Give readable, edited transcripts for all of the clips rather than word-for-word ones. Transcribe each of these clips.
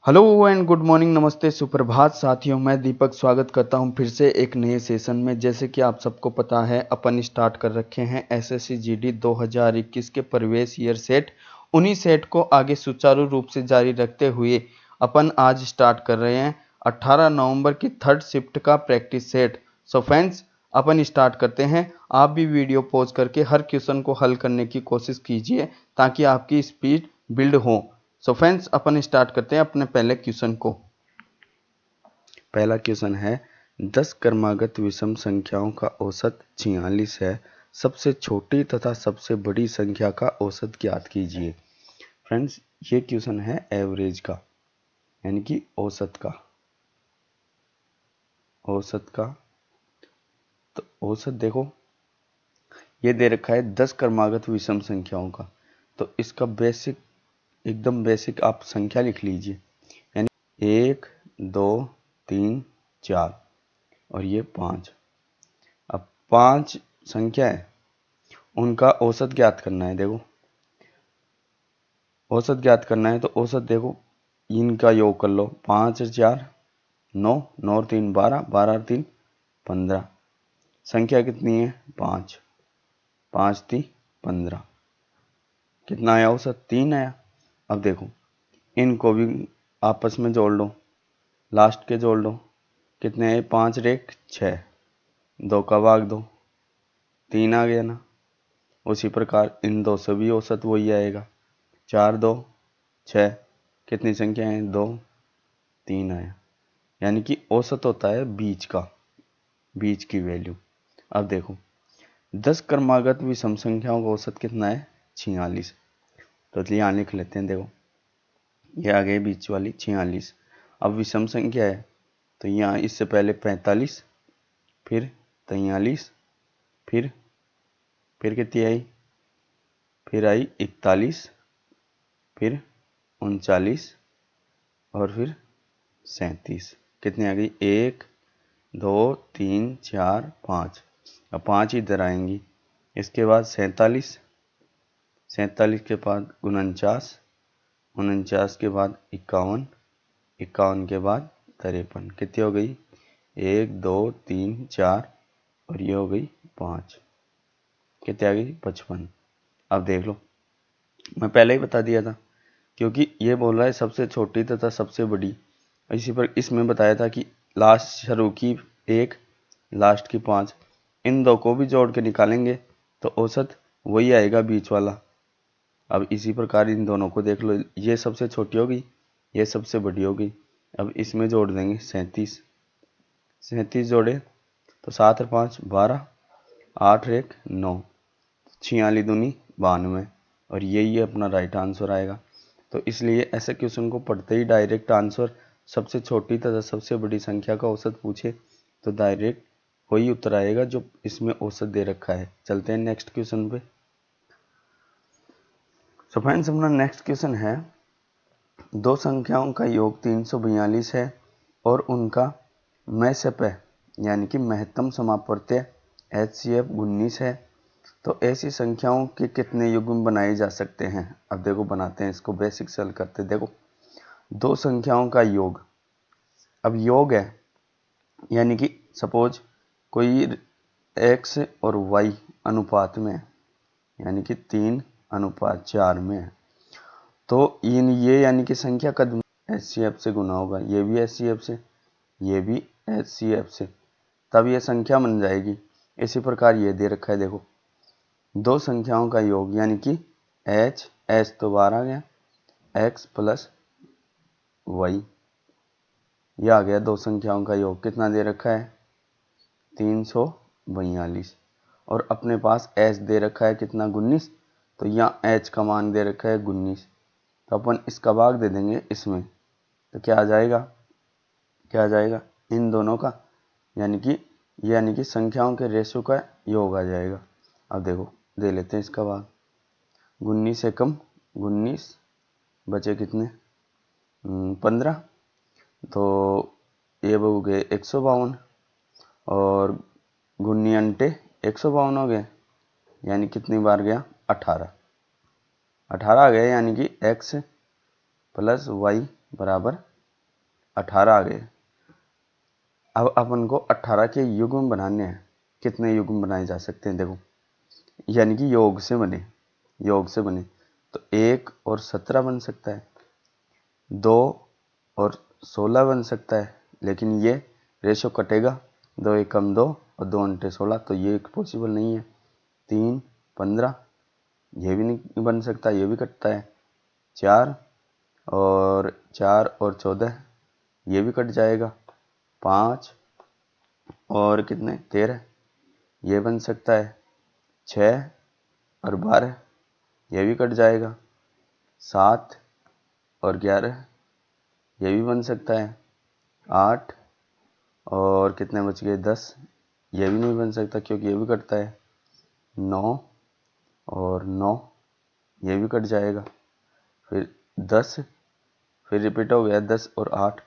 Hello and good morning, नमस्ते, सुप्रभात साथियों। मैं दीपक स्वागत करता हूं फिर से एक नए सेशन में। जैसे कि आप सबको पता है, अपन स्टार्ट कर रखे हैं एसएससी जीडी 2021 के प्रवेश ईयर सेट। उन्हीं सेट को आगे सुचारू रूप से जारी रखते हुए अपन आज स्टार्ट कर रहे हैं 18 नवंबर की थर्ड शिफ्ट का प्रैक्टिस सेट। सो फ्रेंड्स, अपन स्टार्ट करते हैं। आप भी वीडियो पॉज करके हर क्वेश्चन को हल करने की कोशिश कीजिए ताकि आपकी स्पीड बिल्ड हो। सो फ्रेंड्स, अपन स्टार्ट करते हैं अपने पहले क्वेश्चन को। पहला क्वेश्चन है 10 क्रमागत विषम संख्याओं का औसत 46 है। सबसे छोटी तथा सबसे बड़ी संख्या का औसत ज्ञात कीजिए। फ्रेंड्स, ये क्वेश्चन है एवरेज का, यानी कि औसत का। तो औसत देखो, ये दे रखा है 10 क्रमागत विषम संख्याओं का। तो इसका बेसिक, एकदम बेसिक आप संख्या लिख लीजिए, यानी 1 2 3 4 और ये 5। अब 5 संख्या है, उनका औसत ज्ञात करना है। देखो, औसत ज्ञात करना है तो औसत देखो, इनका योग कर लो। 5 और 4 9, 9 और 3 12, 12 और 3 15। संख्या कितनी है? 5, 5 3 15। कितना आया औसत? 3 आया। अब देखो, इनको भी आपस में जोड़ लो, लास्ट के जोड़ लो। कितने हैं? 5 और 1 6, 2 का भाग दो, 3 आ गया ना। उसी प्रकार इन दो से भी औसत वही आएगा। 4 2 6, कितनी संख्या है? 2 3 आया। यानी कि औसत होता है बीच का, बीच की वैल्यू। अब देखो, 10 क्रमागत विषम संख्याओं का औसत कितना है? 46। तो यहाँ लिख लेते हैं। देखो, ये आ गई बीच वाली 46। अब विषम संख्या है तो यहाँ इससे पहले 45, फिर 43, फिर कितनी आई? फिर आई 41, फिर 39 और फिर 37। कितनी आ गई? 1 2 3 4 5। अब 5 इधर आएंगी। इसके बाद 47, 47 के बाद 49, 49 के बाद 51, 51 के बाद 53। कितनी हो गई? 1 2 3 4 और ये हो गई 5। कितनी आ गई? 55। अब देख लो, मैं पहले ही बता दिया था, क्योंकि ये बोल रहा है सबसे छोटी तथा सबसे बड़ी। इसी पर इसमें बताया था कि लास्ट शुरू की 1, लास्ट की 5, इन दो को भी जोड़ के निकालेंगे तो औसत वही आएगा, बीच वाला। अब इसी प्रकार इन दोनों को देख लो, ये सबसे छोटी होगी, ये सबसे बड़ी होगी। अब इसमें जोड़ देंगे 37, 37 जोड़े तो 7 और 5 12, 8 और 1 9, 46 दूनी 92 और यही अपना राइट आंसर आएगा। तो इसलिए ऐसे क्वेश्चन को पढ़ते ही डायरेक्ट आंसर, सबसे छोटी तथा सबसे बड़ी संख्या का औसत पूछे तो डायरेक्ट वही उत्तर आएगा जो इसमें औसत दे रखा है। चलते हैं नेक्स्ट क्वेश्चन पे। सो फ्रेंड्स, अपना नेक्स्ट क्वेश्चन है, दो संख्याओं का योग 342 है और उनका MSEP यानी कि महत्तम समापवर्त्य HCF 19 है। तो ऐसी संख्याओं के कितने युग्म बनाए जा सकते हैं? अब देखो, बनाते हैं इसको, बेसिक से हल करते हैं। देखो, दो संख्याओं का योग, अब योग है यानी कि सपोज कोई x और y अनुपात में है, यानी कि 3:4 में है। तो इन ये यानी कि संख्या का HCF से गुना होगा, ये भी HCF से, ये भी HCF से, तब ये संख्या बन जाएगी। इसी प्रकार ये दे रखा है। देखो, दो संख्याओं का योग यानी कि h तो बाहर आ गया, x प्लस y, यह आ गया। दो संख्याओं का योग कितना दे रखा है? 342। और अपने पास h दे रखा है कितना? 19। तो यहाँ h का मान दे रखा है 19, तो अपन इसका भाग दे देंगे इसमें, तो क्या आ जाएगा? क्या आ जाएगा? इन दोनों का, यानी कि संख्याओं के रेशो का योग आ जाएगा। अब देखो, दे लेते हैं इसका भाग। 19 से कम 19, बचे कितने? 15। तो ये हो गए 152 और गुन्नी अंटे 152 हो गए, यानी कितनी बार गया? 18 आ गया, यानी कि x प्लस y बराबर 18 आ गए। अब अपन को 18 के युग्म बनाने हैं। कितने युग्म बनाए जा सकते हैं देखो, यानी कि योग से बने, योग से बने तो 1 और 17 बन सकता है, 2 और 16 बन सकता है, लेकिन ये रेशो कटेगा, 2 एकम 2 और 2 अंटे 16, तो ये पॉसिबल नहीं है। 3 15 ये भी नहीं बन सकता, ये भी कटता है। 4 और 14 ये भी कट जाएगा। 5 और कितने 13 ये बन सकता है। 6 और 12 ये भी कट जाएगा। 7 और 11 ये भी बन सकता है। 8 और कितने बच गए 10 ये भी नहीं बन सकता क्योंकि ये भी कटता है। 9 और 9 ये भी कट जाएगा। फिर 10 फिर रिपीट हो गया, 10 और 8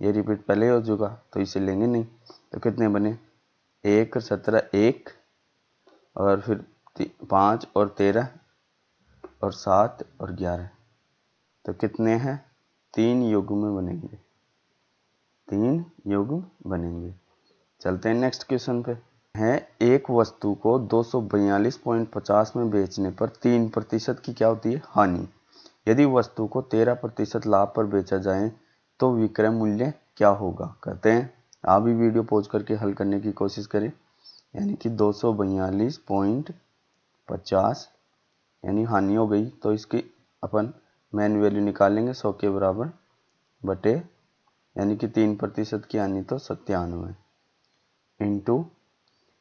ये रिपीट पहले हो चुका तो इसे लेंगे नहीं। तो कितने बने 1 17 1 और फिर 5 और 13 और 7 और 11, तो कितने हैं 3 युग्म बनेंगे, 3 युग्म बनेंगे। चलते हैं नेक्स्ट क्वेश्चन पे। है एक वस्तु को 242.50 में बेचने पर 3% की क्या होती है हानि। यदि वस्तु को 13% लाभ पर बेचा जाए तो विक्रय मूल्य क्या होगा। कहते हैं आप भी वीडियो पॉज करके हल करने की कोशिश करें। यानी कि 242.50 यानी हानि हो गई, तो इसकी अपन मेन वैल्यू निकालेंगे 100 के बराबर बटे, यानी कि 3% की हानि तो 97 इंटू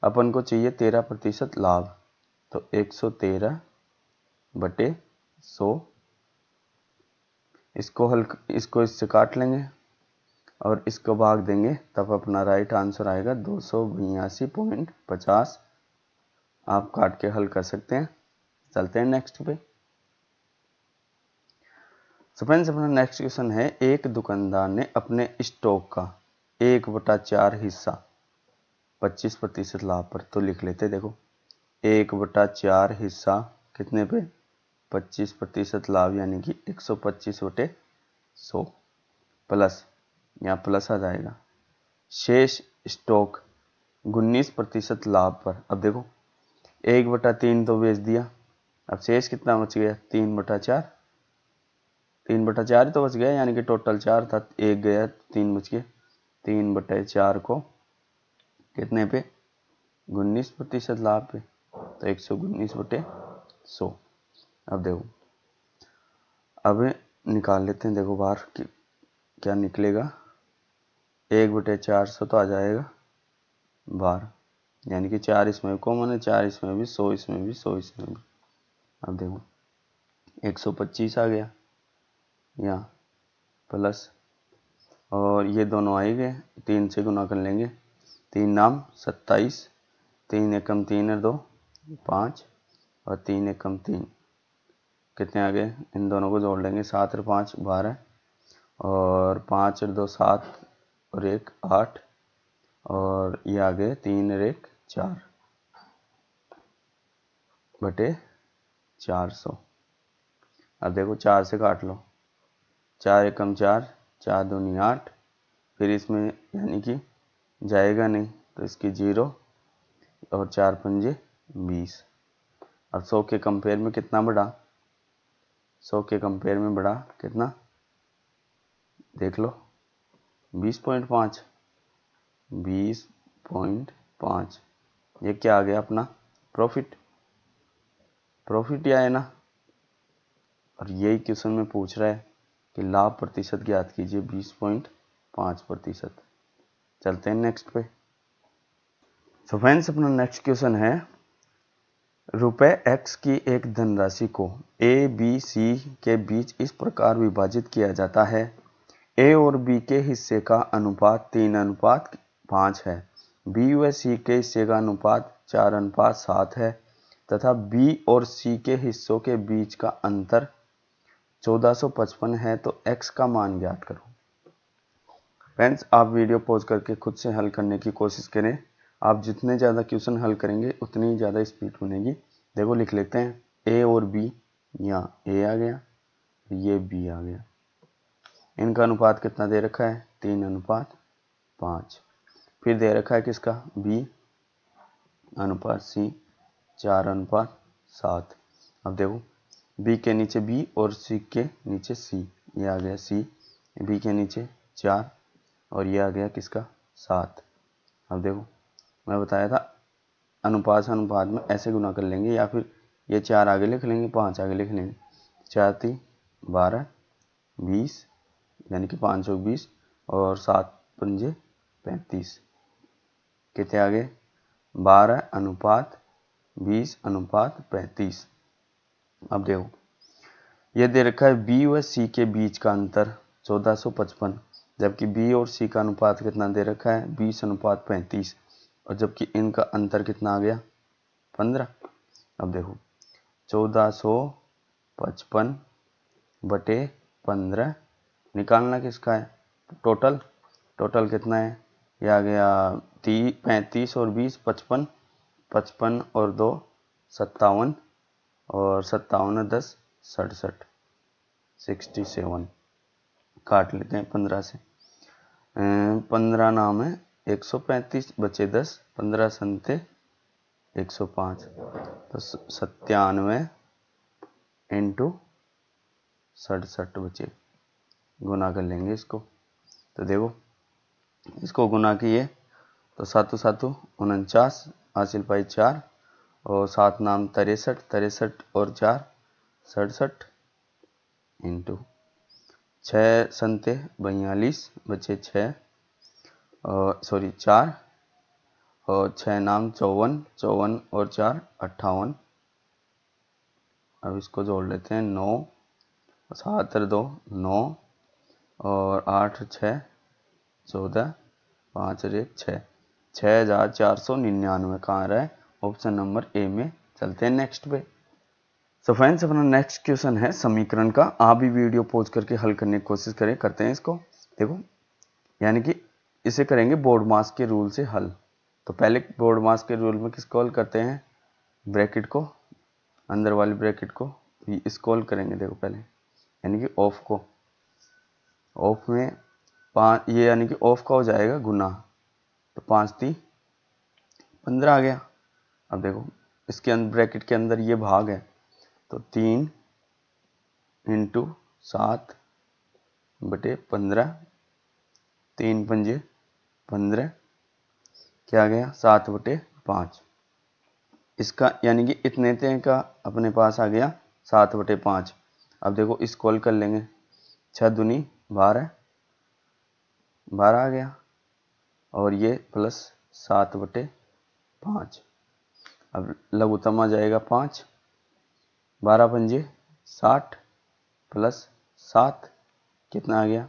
अपन को चाहिए 13% लाभ, तो 113 बटे 100। इसको इससे काट लेंगे और इसको भाग देंगे, तब अपना राइट आंसर आएगा 282.50। आप काट के हल कर सकते हैं। चलते हैं नेक्स्ट पे। सो फ्रेंड्स अपना नेक्स्ट क्वेश्चन है, एक दुकानदार ने अपने स्टॉक का 1/4 हिस्सा 25% लाभ पर, तो लिख लेते देखो 1/4 हिस्सा कितने पे 25% लाभ, यानी कि 125/100 प्लस, यहाँ प्लस आ जाएगा, शेष स्टॉक 19% लाभ पर। अब देखो 1/3 तो बेच दिया, अब शेष कितना बच गया 3/4, 3/4 तो बच गया, यानी कि टोटल 4 था, 1 गया 3 बच गए। 3/4 को कितने पे 19% लाभ पे, तो 119/100। अब देखो, अब निकाल लेते हैं, देखो बाहर क्या निकलेगा, 1/400 तो आ जाएगा बाहर, यानी कि 4 इसमें भी कॉमन है, 4 इसमें भी, 100 इसमें भी, 100 इसमें भी। अब देखो 125 आ गया यहाँ प्लस, और ये दोनों आए गए, 3 से गुना कर लेंगे, 3 नाम 27, 3 एकम 3 और 2 5 और 3 एकम 3 कितने आ गए, इन दोनों को जोड़ लेंगे, 7 और 5 12 और 5 और 2 7 और 1 8 और ये आ गए 3 और 1 4 बटे 400। अब देखो 4 से काट लो, 4 एकम 4, 4 दूनी 8, फिर इसमें यानी कि जाएगा नहीं तो इसकी 0 और 4 पंजे 20। अब 100 के कंपेयर में कितना बढ़ा, 100 के कंपेयर में बढ़ा कितना देख लो 20.5, 20.5, ये क्या आ गया अपना प्रॉफिट, प्रॉफिट ही आया ना। और यही क्वेश्चन में पूछ रहा है कि लाभ प्रतिशत ज्ञात कीजिए 20.5%। चलते हैं नेक्स्ट पे। सो फ्रेंड्स अपना नेक्स्ट क्वेश्चन है, रुपए x की एक धनराशि को a b c के बीच इस प्रकार विभाजित किया जाता है, a और b के हिस्से का अनुपात 3:5 है, b व c के हिस्से का अनुपात 4:7 है तथा b और c के हिस्सों के बीच का अंतर 1455 है, तो x का मान ज्ञात करो। फ्रेंड्स आप वीडियो पॉज करके खुद से हल करने की कोशिश करें। आप जितने ज़्यादा क्वेश्चन हल करेंगे उतनी ही ज़्यादा स्पीड बनेगी। देखो लिख लेते हैं, a और b, यहाँ a आ गया, ये b आ गया, इनका अनुपात कितना दे रखा है 3:5। फिर दे रखा है किसका B अनुपात C 4:7। अब देखो B के नीचे B और C के नीचे C, ये आ गया C, B के नीचे 4 और ये आ गया किसका 7। अब देखो मैं बताया था अनुपात से अनुपात में ऐसे गुना कर लेंगे, या फिर ये 4 आगे लिख लेंगे 5 आगे लिख लेंगे। 4 3 12 20 यानी कि 520 और 7 पंजे 35। कितने आ गए 12:20:35। अब देखो ये दे रखा है B व C के बीच का अंतर 1455, जबकि B और C का अनुपात कितना दे रखा है 20:35, और जबकि इनका अंतर कितना आ गया 15। अब देखो 1455/15 निकालना किसका है टोटल कितना है, ये आ गया 35 और 20 55, 55 और 2 57 और 57 और 10 67, 67 काट लेते हैं 15 से। 15 नाम है 135 बचे 10, 15 संते 105, तो 97 इंटू 67 बचे। गुना कर लेंगे इसको, तो देखो इसको गुना किए तो 7 7 49 हासिल पाई 4 और 7 नाम 63, 63 और 4 67 इंटू 6 संते 42 बचे 6 और 4 और 6 नाम 54, 54 और 4 58। अब इसको जोड़ लेते हैं 9 7 2 9 और 8 6 14 5 और 1 6, 6499 कहाँ रहा है ऑप्शन नंबर ए में। चलते हैं नेक्स्ट पे। सो फ्रेंड्स अपना नेक्स्ट क्वेश्चन है समीकरण का। आप भी वीडियो पॉज करके हल करने की कोशिश करें। करते हैं इसको, देखो यानी कि इसे करेंगे बोर्ड मास के रूल से हल। तो पहले बोर्ड मास के रूल में किसको हल करते हैं, ब्रैकेट को, अंदर वाली ब्रैकेट को इसको हल करेंगे। देखो पहले यानी कि ऑफ को, ऑफ में 5 ये यानी कि ऑफ का हो जाएगा गुना, तो 5 3 15 आ गया। अब देखो इसके अंदर ब्रैकेट के अंदर ये भाग है, तो 3 इंटू 7/15, 3 पंजे 15, क्या आ गया 7/5। इसका यानी कि इतने ते का अपने पास आ गया 7/5। अब देखो इसको हल कर लेंगे, 6 दूनी 12 आ गया और ये प्लस 7/5। अब लघुत्तम आ जाएगा 5, 12 पंजे 60 प्लस 7 कितना आ गया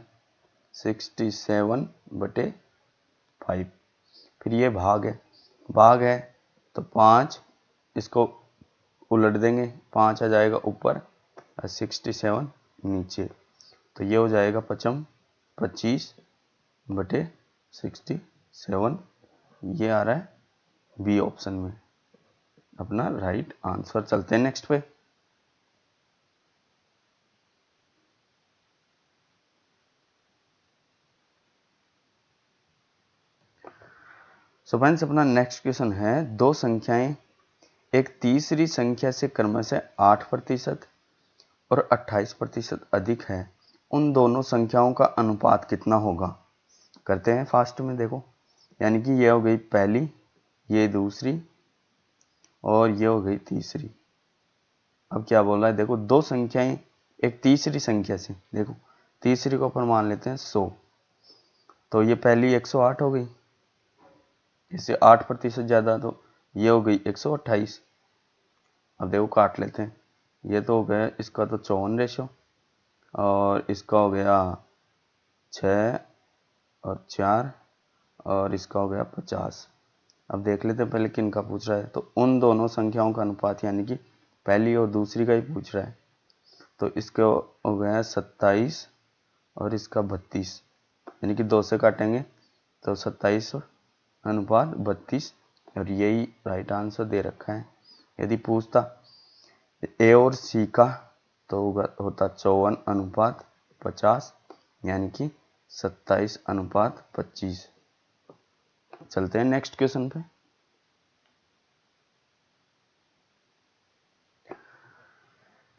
67/5। फिर ये भाग है तो 5 इसको उलट देंगे, 5 आ जाएगा ऊपर और 67 नीचे, तो ये हो जाएगा 25/67। ये आ रहा है बी ऑप्शन में अपना राइट आंसर। चलते हैं नेक्स्ट पे। सो फ्रेंड्स अपना नेक्स्ट क्वेश्चन है, दो संख्याएं एक तीसरी संख्या से क्रमशः 8% और 28% अधिक है, उन दोनों संख्याओं का अनुपात कितना होगा। करते हैं फास्ट में। देखो यानी कि ये हो गई पहली, ये दूसरी और ये हो गई तीसरी। अब क्या बोल रहा है, देखो दो संख्याएं एक तीसरी संख्या से, देखो तीसरी को अपन मान लेते हैं 100, तो ये पहली 108 हो गई, इससे 8% ज़्यादा, तो ये हो गई 128। अब देखो काट लेते हैं, ये तो हो गया इसका तो 54 रेशो और इसका हो गया 6 और 4 और इसका हो गया 50। अब देख लेते हैं पहले किन का पूछ रहा है, तो उन दोनों संख्याओं का अनुपात यानी कि पहली और दूसरी का ही पूछ रहा है। तो इसका हो गया 27 और इसका 32, यानी कि 2 से काटेंगे तो 27/32 और यही राइट आंसर दे रखा है। यदि पूछता ए और सी का तो होता 54/50 यानी कि 27:25। चलते हैं नेक्स्ट क्वेश्चन पे।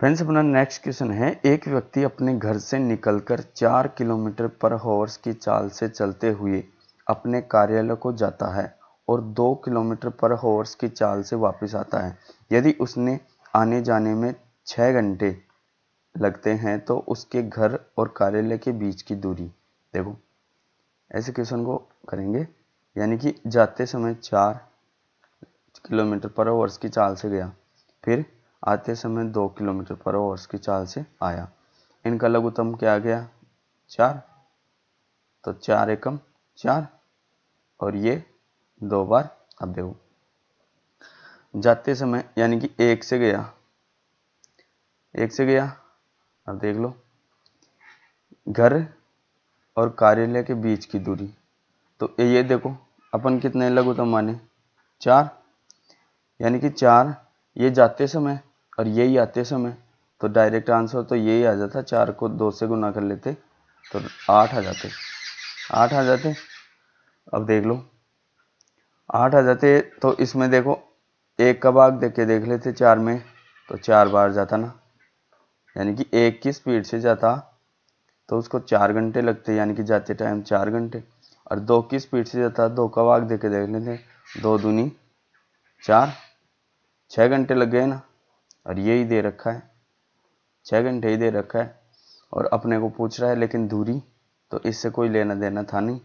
फ्रेंड्स अपना नेक्स्ट क्वेश्चन है, एक व्यक्ति अपने घर से निकलकर 4 किलोमीटर पर हॉर्स की चाल से चलते हुए अपने कार्यालय को जाता है और 2 किलोमीटर पर हॉर्स की चाल से वापस आता है। यदि उसने आने जाने में 6 घंटे लगते हैं तो उसके घर और कार्यालय के बीच की दूरी। देखो ऐसे क्वेश्चन को करेंगे, यानी कि जाते समय 4 किलोमीटर पर हॉर्स की चाल से गया, फिर आते समय 2 किलोमीटर पर हॉर्स की चाल से आया। इनका लघुत्तम क्या आ गया? 4, तो 4 एकम 4 और ये 2 बार। अब देखो जाते समय यानी कि 1 से गया, अब देख लो घर और कार्यालय के बीच की दूरी, तो ये देखो अपन कितने लघुत्तम माने? 4, यानी कि 4 ये जाते समय और यही आते समय, तो डायरेक्ट आंसर तो यही आ जाता। 4 को 2 से गुना कर लेते तो 8 आ जाते। अब देख लो 8 आ जाते, तो इसमें देखो 1 का भाग देख लेते 4 में, तो 4 बार जाता ना, यानी कि 1 की स्पीड से जाता तो उसको 4 घंटे लगते, यानी कि जाते टाइम 4 घंटे। और 2 की स्पीड से जाता, 2 का भाग देख लेते, 2 दूनी 4, 6 घंटे लग गए ना। और यही दे रखा है, 6 घंटे ही दे रखा है और अपने को पूछ रहा है, लेकिन दूरी तो इससे कोई लेना देना था नहीं,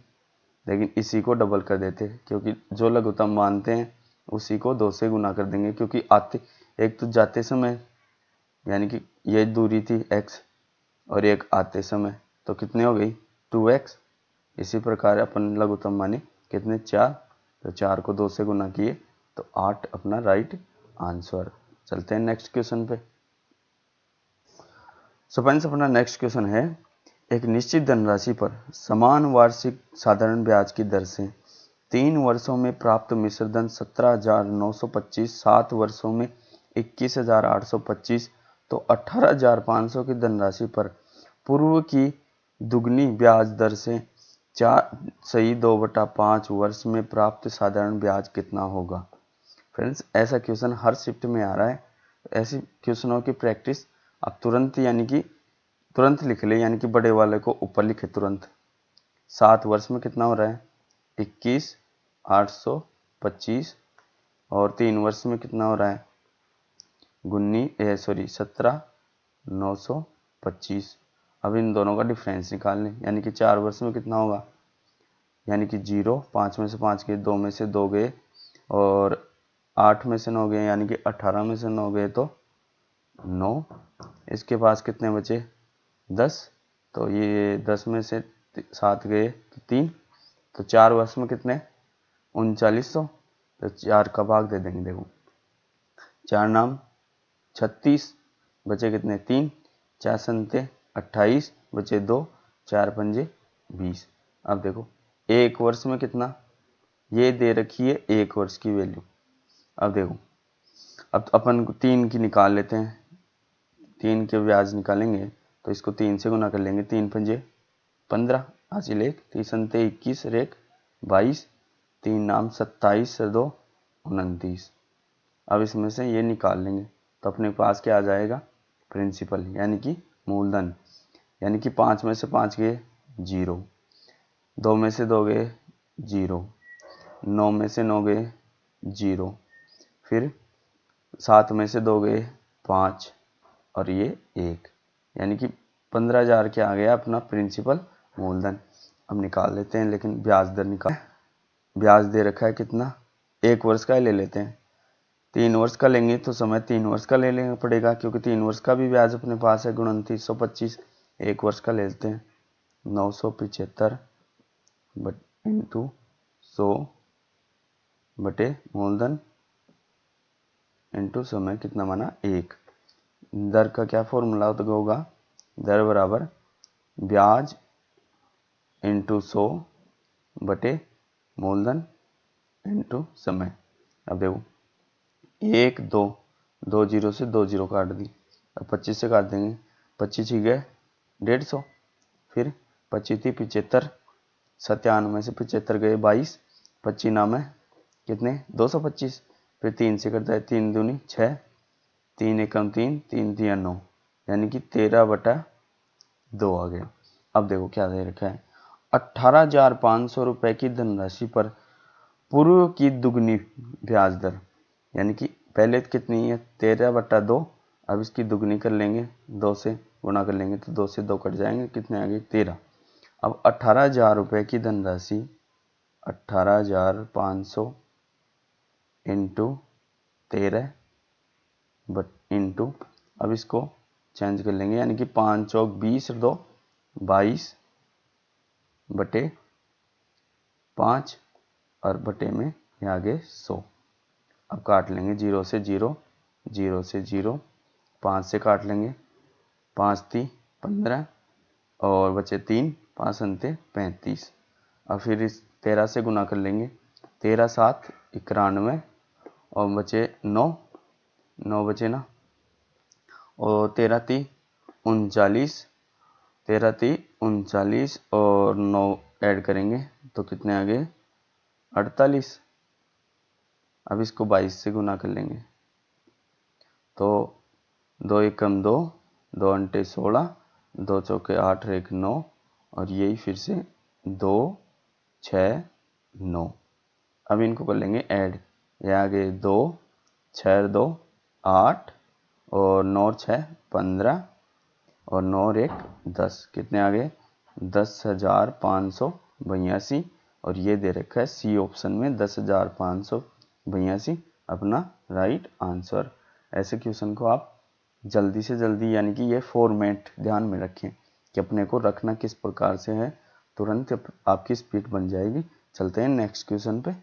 लेकिन इसी को डबल कर देते, क्योंकि जो लघुत्तम मानते हैं उसी को 2 से गुना कर देंगे, क्योंकि आते एक तो जाते समय यानी कि ये दूरी थी x और एक आते समय, तो कितने हो गई 2x। इसी प्रकार अपन लघुत्तम माने कितने 4, तो 4 को 2 से गुना किए तो 8 अपना राइट आंसर। चलते हैं नेक्स्ट क्वेश्चन पे। सो फ्रेंड्स अपना नेक्स्ट क्वेश्चन है, एक निश्चित धनराशि पर समान वार्षिक साधारण ब्याज की दर से 3 वर्षों में प्राप्त मिश्र धन 17,925, 7 वर्षों में 21,825, तो 18,500 की धनराशि पर पूर्व की दुगनी ब्याज दर से 4/2/5 वर्ष में प्राप्त साधारण ब्याज कितना होगा। फ्रेंड्स ऐसा क्वेश्चन हर शिफ्ट में आ रहा है, ऐसे क्वेश्चनों की प्रैक्टिस आप तुरंत यानी कि तुरंत लिख ले, यानी कि बड़े वाले को ऊपर लिखे तुरंत। 7 वर्ष में कितना हो रहा है 21,825 और 3 वर्ष में कितना हो रहा है 17,925। अब इन दोनों का डिफरेंस निकाल लें, यानी कि 4 वर्ष में कितना होगा, यानी कि 0, 5 में से 5 गए, 2 में से 2 गए और 8 में से 9 गए, यानी कि 18 में से 9 गए तो 9। इसके पास कितने बचे 10, तो ये 10 में से 7 गए तो 3, तो 4 वर्ष में कितने 3900, तो 4 का भाग दे देंगे। देखो 4 नाम 36, बचे कितने 3, 4 संते 28, बचे 2, 4 पंजे 20। अब देखो 1 वर्ष में कितना, ये दे रखी है 1 वर्ष की वैल्यू। अब देखो अब अपन 3 की निकाल लेते हैं, 3 के ब्याज निकालेंगे तो इसको 3 से गुना कर लेंगे, 3 पंजे 15, हासिल 1, 3 संते 21, रेख 22, 3 नाम 27 से 2 29। अब इसमें से ये निकाल लेंगे तो अपने पास क्या आ जाएगा प्रिंसिपल, यानी कि मूलधन, यानी कि 5 में से 5 गए 0, 2 में से 2 गए 0, 9 में से 9 गए 0, फिर 7 में से 2 गए 5 और ये 1, यानी कि 15,000 क्या आ गया अपना प्रिंसिपल मूलधन। अब निकाल लेते हैं, लेकिन ब्याज दर निकाल, ब्याज दे रखा है कितना 1 वर्ष का ही ले लेते हैं, 3 वर्ष का लेंगे तो समय 3 वर्ष का ले लेना पड़ेगा, क्योंकि 3 वर्ष का भी ब्याज अपने पास है 2925। 1 वर्ष का ले लेते हैं 975 इंटू 100 बटे मूलधन इंटू समय कितना माना 1। दर का क्या फॉर्मूला होगा, दर बराबर ब्याज इंटू 100 बटे मूलधन इंटू समय। अब देखो 1 2 2 जीरो से 2 जीरो काट दी, अब 25 से काट देंगे, 25 ही गए 150, फिर 25 75, 97 में से 75 गए 22, 25 नाम है कितने 225, फिर 3 से करता है 3 दूनी 6, 3 एकम 3, 3 3 9, यानी कि 13/2 आ गया। अब देखो क्या दे रखा है, 18,500 रुपये की धनराशि पर पूर्व की दुगनी ब्याज दर, यानी कि पहले कितनी है 13/2, अब इसकी दुगनी कर लेंगे, 2 से गुणा कर लेंगे तो 2 से 2 कट जाएंगे, कितने आ गए 13। अब 18,000 रुपये की धनराशि 18,500 इंटू 13 इंटू, अब इसको चेंज कर लेंगे, यानी कि 5 चौक 20 और 2 22 बटे 5 और बटे में ये आगे 100। अब काट लेंगे 0 से 0, 0 से 0, 5 से काट लेंगे, 5 3 15 और बचे 3, 5 अंते 35। अब फिर इस 13 से गुना कर लेंगे, 13 7 91 और बचे 9, 9 बचे ना, और 13 3 39, 13 3 39 और 9 ऐड करेंगे तो कितने आ गए 48। अब इसको 22 से गुना कर लेंगे तो 2 एकम 2, 2 अंटे 16, 2 चौके 8 और 1 9, और यही फिर से 2 6 9। अब इनको कर लेंगे ऐड, ये आ गए 2 6 2 8 और 9 6 15 और 9 और 1 10, कितने आ गए 10,582, और ये दे रखा है सी ऑप्शन में 10,582 अपना राइट आंसर। ऐसे क्वेश्चन को आप जल्दी से जल्दी, यानी कि ये फॉर्मेट ध्यान में रखें कि अपने को रखना किस प्रकार से है, तुरंत आपकी स्पीड बन जाएगी। चलते हैं नेक्स्ट क्वेश्चन पे।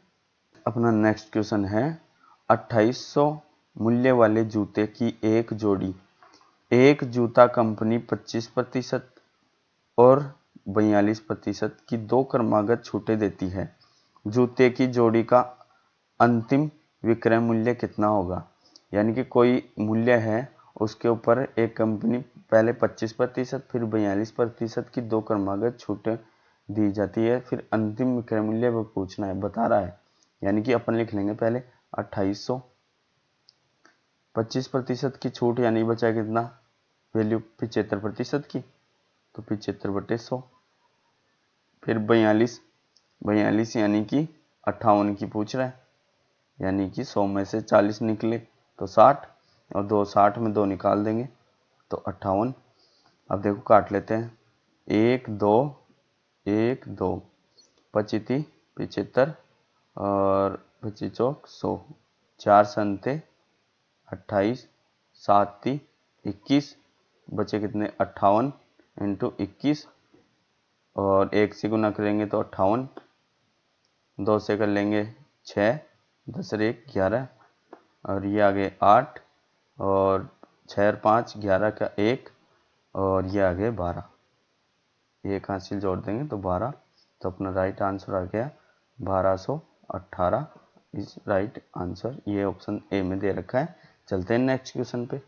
अपना नेक्स्ट क्वेश्चन है 2800 मूल्य वाले जूते की एक जोड़ी, एक जूता कंपनी 25% और 42% की 2 क्रमागत छूटें देती है। जूते की जोड़ी का अंतिम विक्रय मूल्य कितना होगा? यानी कि कोई मूल्य है, उसके ऊपर एक कंपनी पहले 25% फिर 42% की 2 क्रमागत छूटें दी जाती है, फिर अंतिम विक्रय मूल्य वो पूछना है, बता रहा है। यानी कि अपन लिख लेंगे पहले 2800, 25% की छूट यानी बचा कितना, वैल्यू 75% की, तो 75/100, फिर 42 यानी कि 58 की पूछ रहा है, यानी कि 100 में से 40 निकले तो 60, और 2 60 में 2 निकाल देंगे तो 58। अब देखो काट लेते हैं, 1 2 1 2, 25 75 और 25 चौक 100, 4 संते 28, 7 21, बचे कितने 58 इंटू 21, और 1 से गुना करेंगे तो 58, 2 से कर लेंगे 6, 10 और 1 11, और ये आ गए 8, और 6 और 5 11 का 1, और ये आ गए 12, एक हासिल जोड़ देंगे तो 12, तो अपना राइट आंसर आ गया 1218 इज राइट आंसर। ये ऑप्शन ए में दे रखा है। चलते हैं नेक्स्ट क्वेश्चन पे।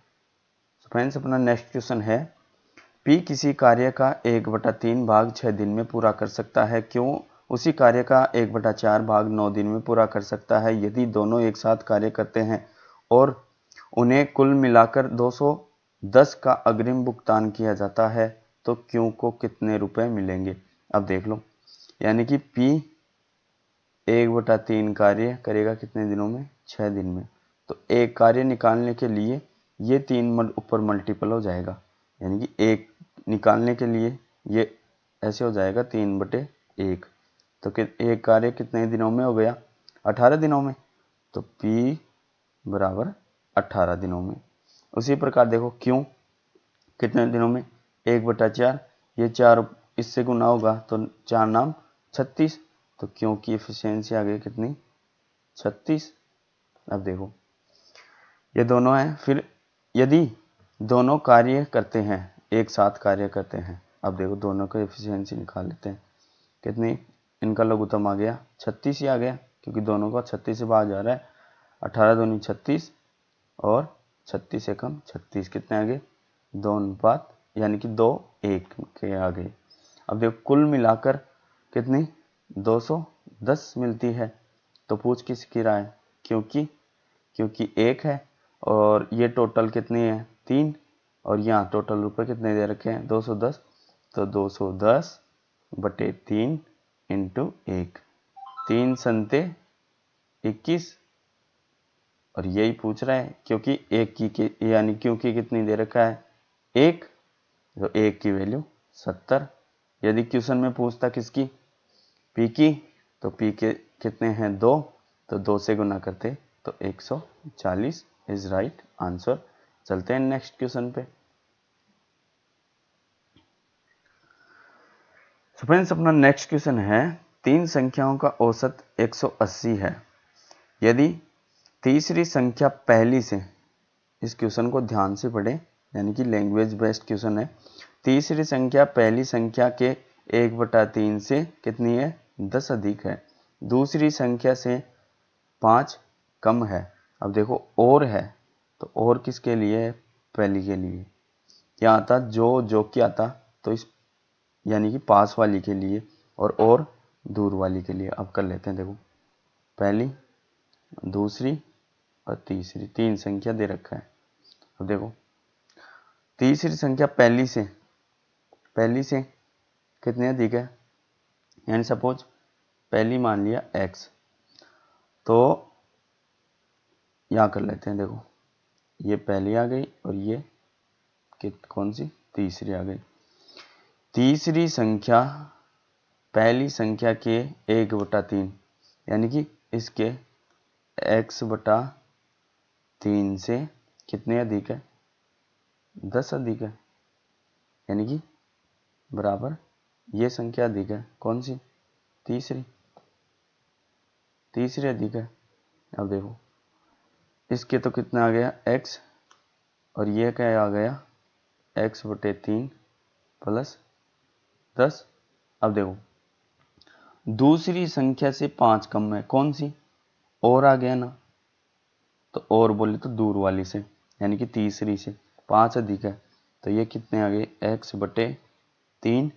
फ्रेंड्स अपना नेक्स्ट क्वेश्चन है, पी किसी कार्य का 1/3 भाग 6 दिन में पूरा कर सकता है, क्यों उसी कार्य का 1/4 भाग 9 दिन में पूरा कर सकता है? यदि दोनों एक साथ कार्य करते हैं और उन्हें कुल मिलाकर 210 का अग्रिम भुगतान किया जाता है तो क्यू को कितने रुपए मिलेंगे? अब देख लो, यानी कि P 1/3 कार्य करेगा कितने दिनों में, 6 दिन में, तो एक कार्य निकालने के लिए ये 3 ऊपर मल्टीपल हो जाएगा, यानी कि एक निकालने के लिए ये ऐसे हो जाएगा 3/1, तो एक कार्य कितने दिनों में हो गया, 18 दिनों में, तो P बराबर 18 दिनों में। उसी प्रकार देखो क्यों कितने दिनों में, 1/4, ये 4 इससे गुना होगा तो 4 नाम 36, तो क्यों की एफिशिएंसी आ गई कितनी 36। अब देखो ये दोनों हैं, फिर यदि दोनों कार्य करते हैं, एक साथ कार्य करते हैं, अब देखो दोनों का एफिशिएंसी निकाल लेते हैं, कितनी, इनका लघुत्तम आ गया 36 ही आ गया, क्योंकि दोनों का 36 से भाग जा रहा है, 18 दूनी 36 और 36 से कम 36, कितने आ गए 2 अनुपात, यानी कि 2 1 के आ गए। अब देखो कुल मिलाकर कितनी 210 मिलती है। तो पूछ किसकी राय, क्योंकि एक है और ये टोटल कितनी है 3, और यहाँ टोटल रुपए कितने दे रखे हैं 210, तो 210 बटे 3 इंटू 1, 3 संते 21, और यही पूछ रहा है क्योंकि एक की यानी क्योंकि कितनी दे रखा है 1, तो 1 की वैल्यू 70। यदि क्वेश्चन में पूछता किसकी पी की, तो पी के कितने हैं 2, तो 2 से गुना करते तो 140 इज राइट आंसर। चलते हैं नेक्स्ट क्वेश्चन पे। फ्रेंड्स अपना नेक्स्ट क्वेश्चन है, 3 संख्याओं का औसत 180 है। यदि तीसरी संख्या पहली से, इस क्वेश्चन को ध्यान से पढ़ें यानी कि लैंग्वेज बेस्ड क्वेश्चन है। तीसरी संख्या पहली संख्या के 1/3 से कितनी है 10 अधिक है, दूसरी संख्या से 5 कम है। अब देखो और है, तो और किसके लिए है, पहली के लिए। क्या आता जो क्या आता, तो इस यानी कि पास वाली के लिए और दूर वाली के लिए। अब कर लेते हैं, देखो पहली दूसरी और तीसरी 3 संख्या दे रखा है। अब देखो तीसरी संख्या पहली से कितने अधिक है, यानी सपोज पहली मान लिया x, तो यहाँ कर लेते हैं। देखो ये पहली आ गई और ये कौन सी तीसरी आ गई। तीसरी संख्या पहली संख्या के 1/3 यानी कि इसके x/3 से कितने अधिक है 10 अधिक है, यानी कि बराबर ये संख्या अधिक है, कौन सी तीसरी अधिक है। अब देखो इसके तो कितना आ गया x, और ये क्या आ गया x/3 प्लस 10। अब देखो दूसरी संख्या से 5 कम है, कौन सी और आ गया ना, तो और बोले तो दूर वाली से यानी कि तीसरी से 5 अधिक है, तो ये कितने आ गए x/3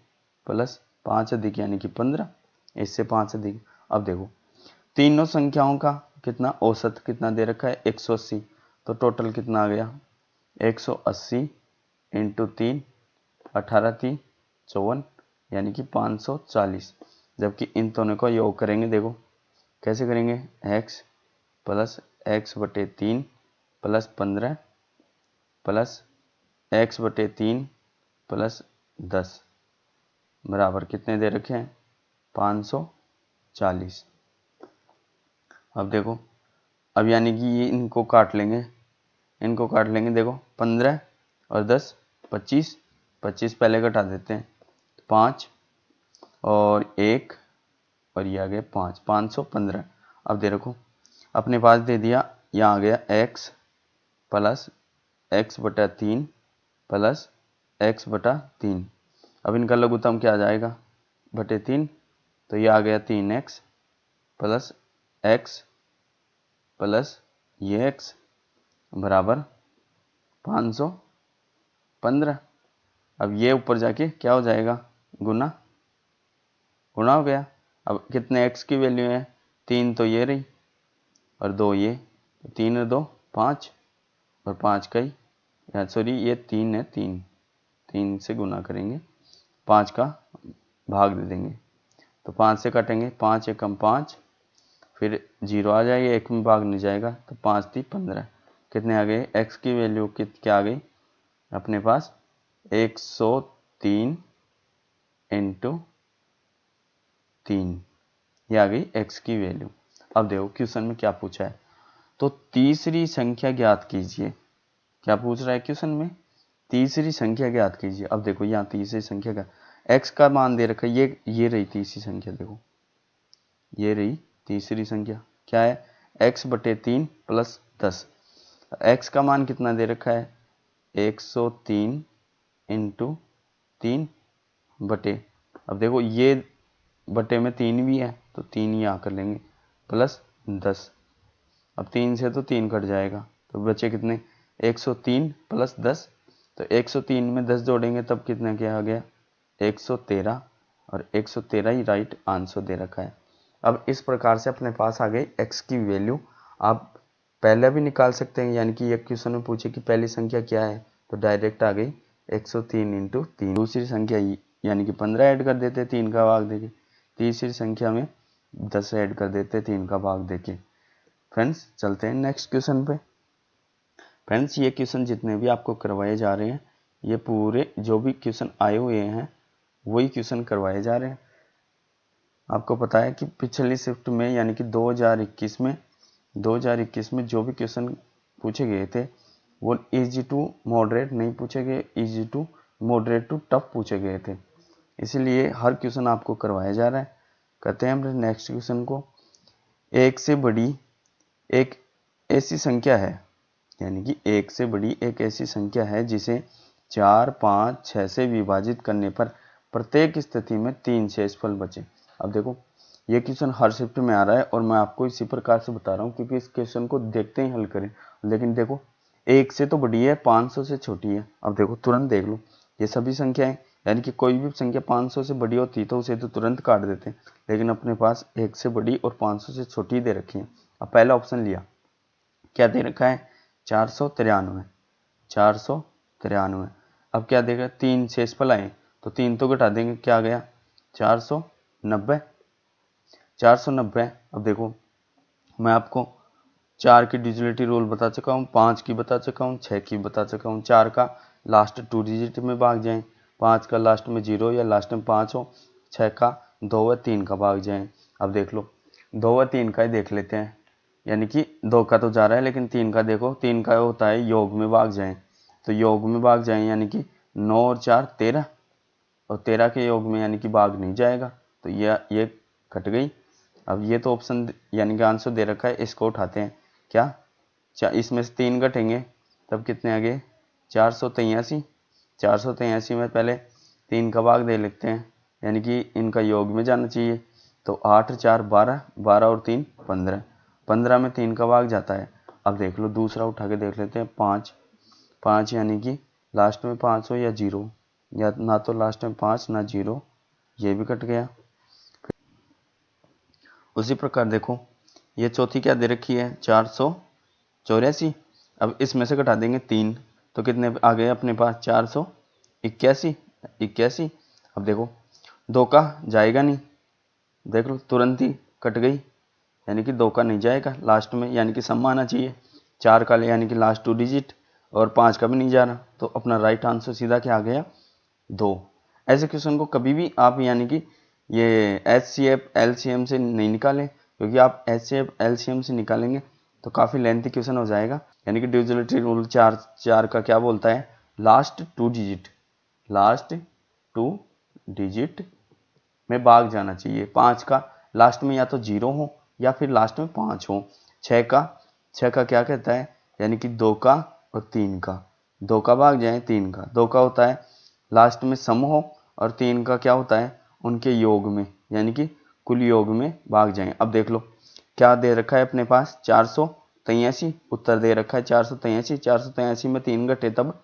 प्लस 5 अधिक यानी कि 15, इससे 5 अधिक। अब देखो तीनों संख्याओं का कितना औसत कितना दे रखा है 180, तो टोटल कितना आ गया 180 इंटू 3 18 54 यानी कि 540। जबकि इन दोनों का योग करेंगे, देखो कैसे करेंगे x plus x/3 plus 15 plus x/3 plus 10 बराबर कितने दे रखे हैं 540। अब देखो अब यानी कि ये इनको काट लेंगे, देखो 15 और 10 25, 25 पहले घटा देते हैं 5 और 1 और ये आ गया 5, 515। अब दे रखो अपने पास दे दिया, यहाँ आ गया x plus x/3 plus x/3। अब इनका लघुत्तम क्या आ जाएगा बटे 3, तो ये आ गया 3x प्लस x प्लस ये x बराबर 515। अब ये ऊपर जाके क्या हो जाएगा गुना हो गया। अब कितने x की वैल्यू है 3, तो ये रही और 2 ये, 3 और 2 5 और 5 का ही सॉरी ये 3 है, 3 से गुना करेंगे 5 का भाग दे देंगे, तो 5 से काटेंगे 5 एकम 5, फिर 0 आ जाएगा, 1 में भाग नहीं जाएगा, तो 5 3 15 कितने आ गए x की वैल्यू क्या आ गई अपने पास 103 इंटू 3, ये आ गई x की वैल्यू। अब देखो क्वेश्चन में क्या पूछा है, तो तीसरी संख्या ज्ञात कीजिए। क्या पूछ रहा है क्वेश्चन में, तीसरी संख्या ज्ञात कीजिए। अब देखो यहाँ तीसरी संख्या का x का मान दे रखा है, ये रही तीसरी संख्या, देखो ये रही तीसरी संख्या क्या है x/3 प्लस 10। x का मान कितना दे रखा है 103 इंटू 3 बटे, अब देखो ये बटे में 3 भी है तो 3 यहाँ कर लेंगे प्लस 10। अब 3 से तो 3 कट जाएगा, तो बचे कितने 103 प्लस 10, तो 103 में 10 जोड़ेंगे तब कितना क्या आ गया 113 और 113 ही राइट आंसर दे रखा है। अब इस प्रकार से अपने पास आ गई x की वैल्यू। आप पहले भी निकाल सकते हैं, यानी कि एक क्वेश्चन में पूछे कि पहली संख्या क्या है तो डायरेक्ट आ गई 103 इंटू 3। दूसरी संख्या यानी कि 15 ऐड कर देते 3 का भाग देके। तीसरी संख्या में 10 ऐड कर देते 3 का भाग देके। फ्रेंड्स चलते हैं नेक्स्ट क्वेश्चन पे। फ्रेंड्स ये क्वेश्चन जितने भी आपको करवाए जा रहे हैं, ये पूरे जो भी क्वेश्चन आए हुए हैं वही क्वेश्चन करवाए जा रहे हैं। आपको पता है कि पिछली शिफ्ट में यानी कि 2021 में जो भी क्वेश्चन पूछे गए थे वो इजी टू मॉडरेट नहीं पूछे गए, easy to moderate to tough पूछे गए थे। इसलिए हर क्वेश्चन आपको करवाया जा रहा है। करते हैं हम नेक्स्ट क्वेश्चन को। एक से बड़ी एक ऐसी संख्या है, यानी कि एक से बड़ी एक ऐसी संख्या है जिसे 4, 5, 6 से विभाजित करने पर प्रत्येक स्थिति में 3 शेषफल बचे। अब देखो ये क्वेश्चन हर शिफ्ट में आ रहा है और मैं आपको इसी प्रकार से बता रहा हूँ क्योंकि इस क्वेश्चन को देखते ही हल करें। लेकिन देखो एक से तो बड़ी है, 500 से छोटी है। अब देखो तुरंत देख लो ये सभी संख्याएं, यानी कि कोई भी संख्या 500 से बड़ी होती तो उसे तो तुरंत काट देते हैं, लेकिन अपने पास एक से बड़ी और 500 से छोटी दे रखी है। अब पहला ऑप्शन लिया, क्या दे रखा है 493। अब क्या देगा 3 शेषफल आए तो 3 तो घटा देंगे, क्या आ गया 490। अब देखो मैं आपको 4 की डिजिटलिटी रूल बता चुका हूँ, 5 की बता चुका हूँ, 6 की बता चुका हूँ। 4 का लास्ट 2 डिजिट में भाग जाएं, 5 का लास्ट में 0 या लास्ट में 5 हो, 6 का 2 व 3 का भाग जाएं। अब देख लो 2 व 3 का ही देख लेते हैं, यानी कि 2 का तो जा रहा है लेकिन 3 का देखो, 3 का होता है योग में भाग जाएं, तो योग में भाग जाएं यानी कि 9 और 4 13, और 13 के योग में यानी कि भाग नहीं जाएगा तो ये कट गई। अब ये तो ऑप्शन यानी कि आंसर दे रखा है, इसको उठाते हैं। क्या इसमें से 3 घटेंगे तब कितने आ गए 483 में पहले 3 का भाग दे लेते हैं, यानी कि इनका योग में जाना चाहिए। तो 8, 4, 12, 12 और 3 15, 15 में 3 का भाग जाता है। अब देख लो दूसरा उठा के देख लेते हैं 5, यानी कि लास्ट में 5 हो या 0, या ना तो लास्ट में 5 ना 0, ये भी कट गया। उसी प्रकार देखो ये चौथी क्या दे रखी है 484। अब इसमें से घटा देंगे 3 तो कितने आ गए अपने पास 481। अब देखो 2 का जाएगा नहीं, देख लो तुरंत ही कट गई, यानी कि 2 का नहीं जाएगा लास्ट में, यानी कि सम आना चाहिए 4 का यानी कि लास्ट 2 डिजिट, और 5 का भी नहीं जा रहा, तो अपना राइट आंसर सीधा क्या आ गया 2। ऐसे क्वेश्चन को कभी भी आप यानी कि ये HCF LCM से नहीं निकालें, क्योंकि आप HCF LCM से निकालेंगे तो काफ़ी लेंथी क्वेश्चन हो जाएगा। यानी कि डिविजिबिलिटी रूल 4 का क्या बोलता है लास्ट 2 डिजिट में भाग जाना चाहिए। 5 का लास्ट में या तो 0 हो या फिर लास्ट में 5 हो। 6 का क्या कहता है, यानी कि 2 का और 3 का, 2 का भाग जाए 3 का, 2 का होता है लास्ट में सम हो, और 3 का क्या होता है उनके योग में, यानी कि कुल योग में भाग जाएं। अब देख लो क्या दे रखा है अपने पास 483, उत्तर दे रखा है 483 में 3 घटे तब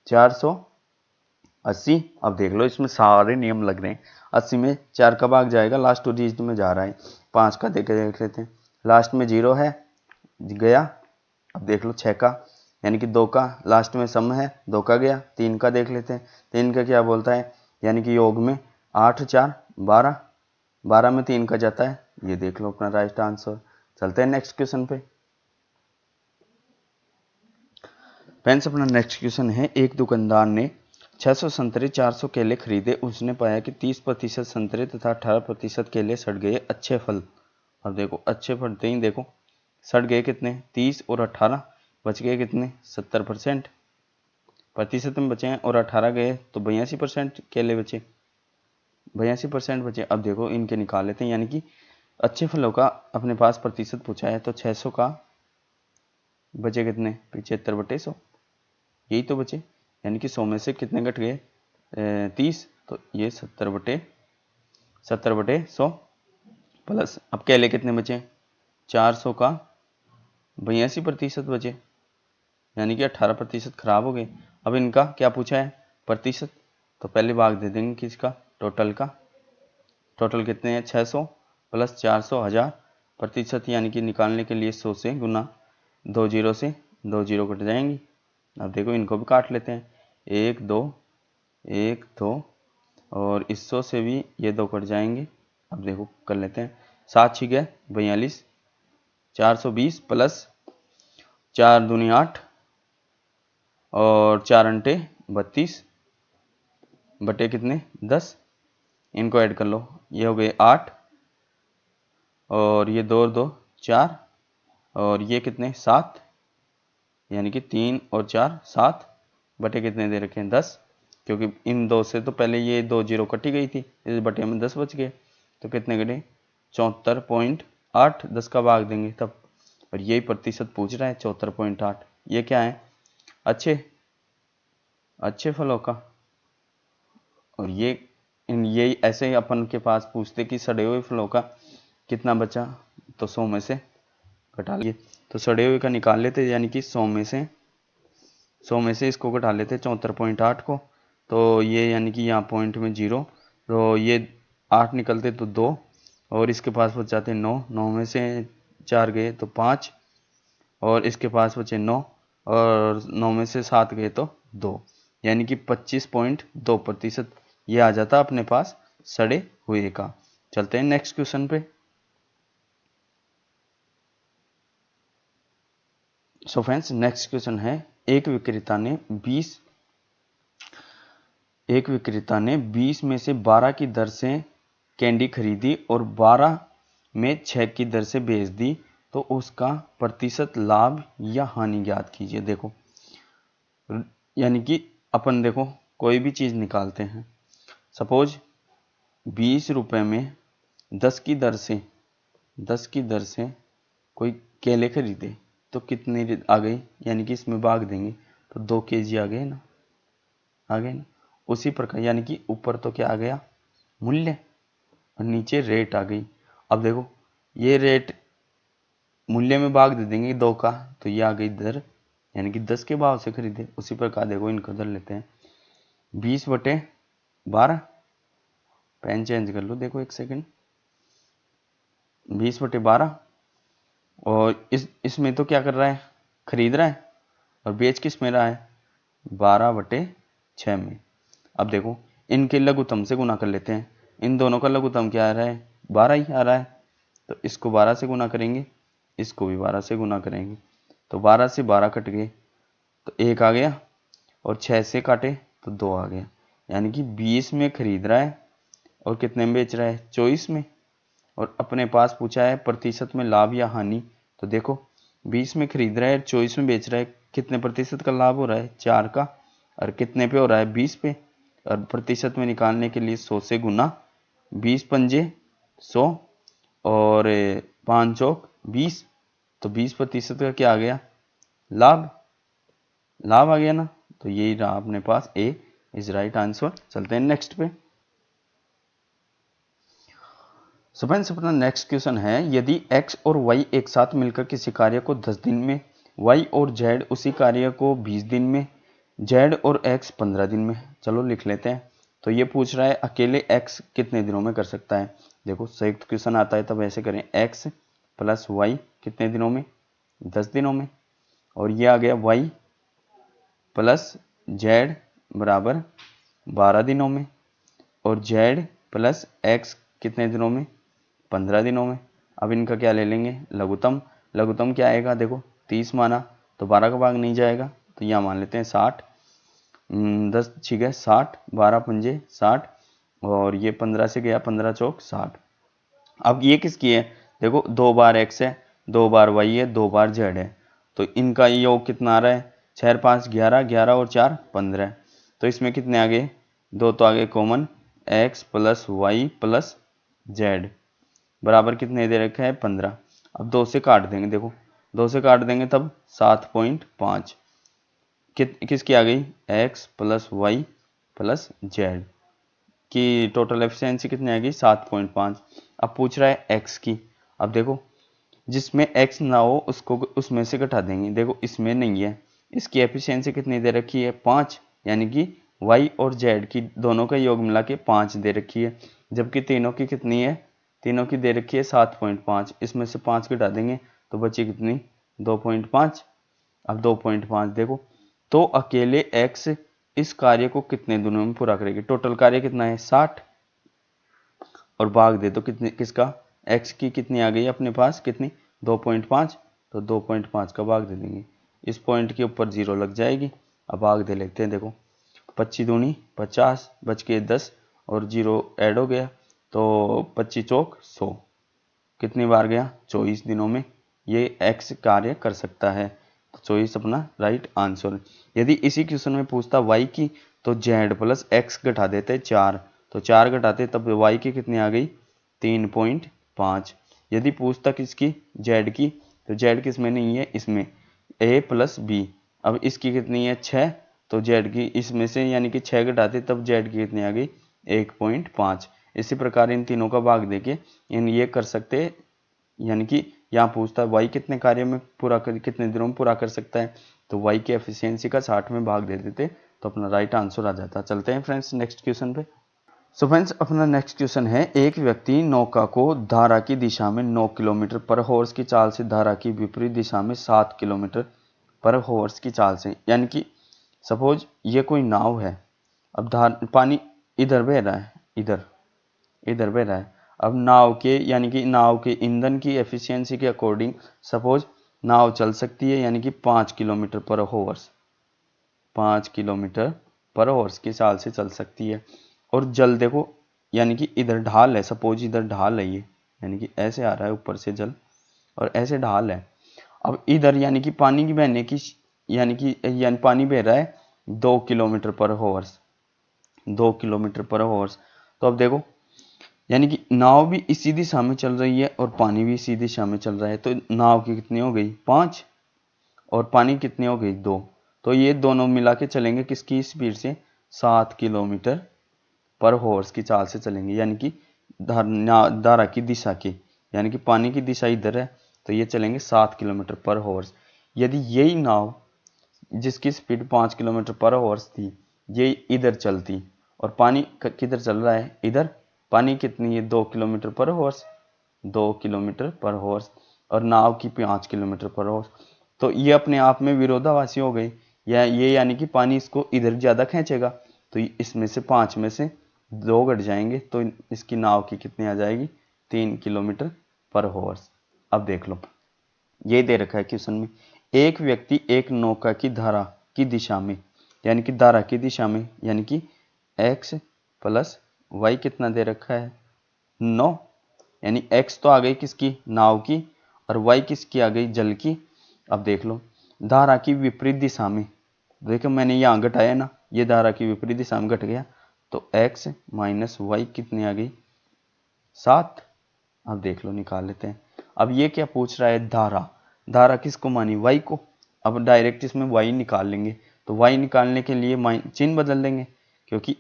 480। अब देख लो इसमें सारे नियम लग रहे हैं। 80 में 4 का भाग जाएगा, लास्ट 2 डिजिट में जा रहा है। 5 का देख लेते हैं, लास्ट में 0 है गया। अब देख लो 6 का, यानी कि 2 का लास्ट में सम है, 2 का गया। 3 का देख लेते हैं, 3 का क्या बोलता है, यानी कि योग में 8, 4, 12, 12 में 3 का जाता है। ये देख लो अपना राइट आंसर। चलते हैं नेक्स्ट क्वेश्चन पे। फ्रेंड्स अपना नेक्स्ट क्वेश्चन है, एक दुकानदार ने 600 संतरे 400 केले खरीदे। उसने पाया कि 30% संतरे तथा 18% केले सड़ गए। अच्छे फल, अब देखो अच्छे फल ही देखो सड़ गए कितने 30 और 18, बच गए कितने 70% प्रतिशत में बचे हैं, और 18 गए तो 82% केले बचे, 82% बचे। अब देखो इनके निकाल लेते हैं, यानी कि अच्छे फलों का अपने पास प्रतिशत पूछा है तो 600 का बचे कितने 75/100, यही तो बचे, यानी कि 100 में से कितने घट गए 30, तो ये 70/100 प्लस। अब केले कितने बचे 400 का 82% बचे, यानी कि 18% खराब हो गए। अब इनका क्या पूछा है प्रतिशत, तो पहले भाग दे देंगे किसका टोटल का, टोटल कितने हैं 600 प्लस 400 1000 प्रतिशत, यानी कि निकालने के लिए 100 से गुना, 2 जीरो से 2 जीरो कट जाएंगी। अब देखो इनको भी काट लेते हैं, 1 2 1 2 और इस 100 से भी ये 2 कट जाएंगे। अब देखो कर लेते हैं, 7 6 42 420 प्लस 4 दूनी 8 और 4 अंटे 32 बटे कितने 10, इनको ऐड कर लो, ये हो गए 8 और ये 2 2 4 और ये कितने 7, यानी कि 3 और 4 7 बटे कितने दे रखे हैं 10, क्योंकि इन 2 से तो पहले ये 2 जीरो कटी गई थी, इस बटे में 10 बच गए, तो कितने घटे 74.8, 10 का भाग देंगे तब, और यही प्रतिशत पूछ रहा है 74.8। ये क्या है अच्छे फलों का, और ये ऐसे ही अपन के पास पूछते कि सड़े हुए फलों का कितना बचा, तो 100 में से घटा लिए, तो सड़े हुए का निकाल लेते, यानी कि 100 में से इसको घटा लेते 74.8 को, तो ये यानी कि यहाँ पॉइंट में 0, तो ये 8 निकलते तो 2 और इसके पास बच जाते 9, 9 में से 4 गए तो 5 और इसके पास बचे 9 और 9 में से 7 गए तो 2, यानी कि 25.2% ये आ जाता अपने पास सड़े हुए का। चलते हैं नेक्स्ट क्वेश्चन पे। सो फ्रेंड्स नेक्स्ट क्वेश्चन है, एक विक्रेता ने 20 में से 12 की दर से कैंडी खरीदी और 12 में 6 की दर से बेच दी, तो उसका प्रतिशत लाभ या हानि ज्ञात कीजिए। देखो यानी कि अपन देखो कोई भी चीज निकालते हैं, सपोज 20 रुपए में 10 की दर से कोई केले खरीदे, तो कितने आ गई, यानी कि इसमें भाग देंगे तो 2 kg आ गए ना, उसी प्रकार यानी कि ऊपर तो क्या आ गया मूल्य और नीचे रेट आ गई। अब देखो ये रेट मूल्य में भाग दे देंगे 2 का, तो ये आ गई दर, यानी कि 10 के भाव से खरीदे। उसी प्रकार देखो इनको दर लेते हैं, 20/12, पेन चेंज कर लो, देखो एक सेकंड, 20/12 और इसमें तो क्या कर रहा है खरीद रहा है, और बेच किस में रहा है 12/6 में। अब देखो इनके लघुत्तम से गुना कर लेते हैं, इन दोनों का लघुत्तम क्या आ रहा है 12 ही आ रहा है, तो इसको 12 से गुना करेंगे, इसको भी 12 से गुना करेंगे, तो 12 से 12 कट गए तो 1 आ गया और 6 से काटे तो 2 आ गया, यानी कि 20 में खरीद रहा है और कितने में बेच रहा है 24 में। और अपने पास पूछा है प्रतिशत में लाभ या हानि, तो देखो 20 में खरीद रहा है 24 में बेच रहा है, कितने प्रतिशत का लाभ हो रहा है 4 का, और कितने पे हो रहा है 20 पे, और प्रतिशत में निकालने के लिए 100 से गुना, 20 पंजे 100 और 5 चौक 20, तो 20% का क्या आ गया लाभ आ गया ना, तो यही रहा अपने पास ए इज राइट आंसर। चलते हैं नेक्स्ट पे। सो फ्रेंड्स अपना नेक्स्ट क्वेश्चन है, यदि x और y एक साथ मिलकर किसी कार्य को 10 दिन में, y और z उसी कार्य को 20 दिन में, z और x 15 दिन में। चलो लिख लेते हैं। तो ये पूछ रहा है अकेले x कितने दिनों में कर सकता है। देखो संयुक्त क्वेश्चन आता है तब ऐसे करें, x प्लस y कितने दिनों में 10 दिनों में, और ये आ गया y प्लस z बराबर 12 दिनों में, और z प्लस x कितने दिनों में 15 दिनों में। अब इनका क्या ले लेंगे लघुत्तम, लघुत्तम क्या आएगा देखो 30 माना तो 12 का भाग नहीं जाएगा, तो यहाँ मान लेते हैं 60, 10 ठीक है 60, 12 पंजे 60 और ये 15 से गया 15 चौक 60। अब ये किसकी है देखो 2 बार x है, 2 बार y है, 2 बार z है, तो इनका योग कितना आ रहा है 6 5 11, 11 और 4 15, तो इसमें कितने आ गए 2 तो आगे common, x plus y plus z बराबर कितने दे रखा है 15। अब 2 से काट देंगे, देखो 2 से काट देंगे तब 7.5 किसकी आ गई x plus y plus z की टोटल एफिशिएंसी कितनी आ गई 7.5। अब पूछ रहा है x की, अब देखो जिसमें x ना हो उसको उसमें से घटा देंगे, देखो इसमें नहीं है, इसकी एफिशिएंसी कितनी दे रखी है 5, यानी कि y और z की दोनों का योग मिला के 5 दे रखी है, जबकि तीनों की कितनी है, तीनों की दे रखी है 7.5, इसमें से 5 घटा देंगे तो बची कितनी 2.5। अब 2.5 देखो, तो अकेले x इस कार्य को कितने दिनों में पूरा करेगी, टोटल कार्य कितना है 60, और भाग दे तो कितने किसका, x की कितनी आ गई अपने पास कितनी 2.5, तो 2.5 का भाग दे देंगे, इस पॉइंट के ऊपर 0 लग जाएगी। अब भाग दे लेते हैं, देखो 25 दूनी 50, बच के 10 और 0 ऐड हो गया, तो 25 चौक 100, कितनी बार गया 24 दिनों में ये x कार्य कर सकता है, तो 24 अपना राइट आंसर। यदि इसी क्वेश्चन में पूछता y की तो z प्लस x घटा देते 4, तो 4 घटाते तब y की कितनी आ गई 3.5। यदि पूछता किसकी z की, तो z किस में नहीं है, इसमें a प्लस b, अब इसकी कितनी है 6, तो z की इसमें से यानी कि 6 घटाते तब z की कितनी आ गई 1.5। इसी प्रकार इन तीनों का भाग देके इन ये कर सकते हैं, यानी कि यहाँ पूछता है y कितने कार्य में पूरा कर, कितने दिनों में पूरा कर सकता है, तो y की एफिशिएंसी का 60 में भाग दे देते तो अपना राइट आंसर आ जाता। चलते हैं फ्रेंड्स नेक्स्ट क्वेश्चन पे। सो फ्रेंड्स अपना नेक्स्ट क्वेश्चन है, एक व्यक्ति नौका को धारा की दिशा में 9 किलोमीटर पर हॉर्स की चाल से धारा की विपरीत दिशा में 7 किलोमीटर पर हॉर्स की चाल से, यानी कि सपोज ये कोई नाव है, अब पानी इधर बह रहा है, इधर बह रहा है, अब नाव के यानी कि नाव के ईंधन की एफिशिएंसी के अकॉर्डिंग सपोज नाव चल सकती है यानी कि 5 किलोमीटर पर हॉर्स, 5 किलोमीटर पर हॉर्स की चाल से चल सकती है। और जल देखो यानी कि इधर ढाल है, सपोज इधर ढाल है ये, यानी कि ऐसे आ रहा है ऊपर से जल और ऐसे ढाल है। अब इधर यानी कि पानी की बहने की यानी पानी बह रहा है 2 किलोमीटर पर हॉर्स, 2 किलोमीटर पर हॉर्स। तो अब देखो यानी कि नाव भी इसी दिशा में चल रही है और पानी भी इसी दिशा में चल रहा है, तो नाव की कितनी हो गई 5 और पानी कितनी हो गई 2, तो ये दोनों मिला के चलेंगे किसकी स्पीड से 7 किलोमीटर पर हॉर्स की चाल से चलेंगे, यानी कि धारा की दिशा की, यानी कि पानी की दिशा इधर है तो ये चलेंगे 7 किलोमीटर पर हॉर्स। यदि यही नाव जिसकी स्पीड 5 किलोमीटर पर हॉर्स थी ये इधर चलती और पानी किधर चल रहा है इधर, पानी कितनी है 2 किलोमीटर पर हॉर्स, 2 किलोमीटर पर हॉर्स और नाव की 5 किलोमीटर पर हॉर्स, तो ये अपने आप में विरोधाभासी हो गई, या ये यानी कि पानी इसको इधर ज़्यादा खींचेगा, तो इसमें से 5 में से 2 घट जाएंगे तो इसकी नाव की कितनी आ जाएगी 3 किलोमीटर पर हॉर्स। अब देख लो ये दे रखा है क्वेश्चन में, एक व्यक्ति एक नौका की धारा की दिशा में, यानी कि धारा की दिशा में यानी कि x प्लस वाई कितना दे रखा है 9, यानी x तो आ गई किसकी नाव की और y किसकी आ गई जल की। अब देख लो धारा की विपरीत दिशा में, देखो मैंने यहाँ घटाया ना, ये धारा की विपरीत दिशा में घट गया तो x माइनस वाई कितनी आ गई 7। अब देख लो निकाल लेते हैं। अब ये क्या पूछ रहा है धारा, धारा किसको मानी y को, अब डायरेक्ट इसमें y निकाल लेंगे, तो y निकालने के लिए चिन्ह बदल देंगे, क्योंकि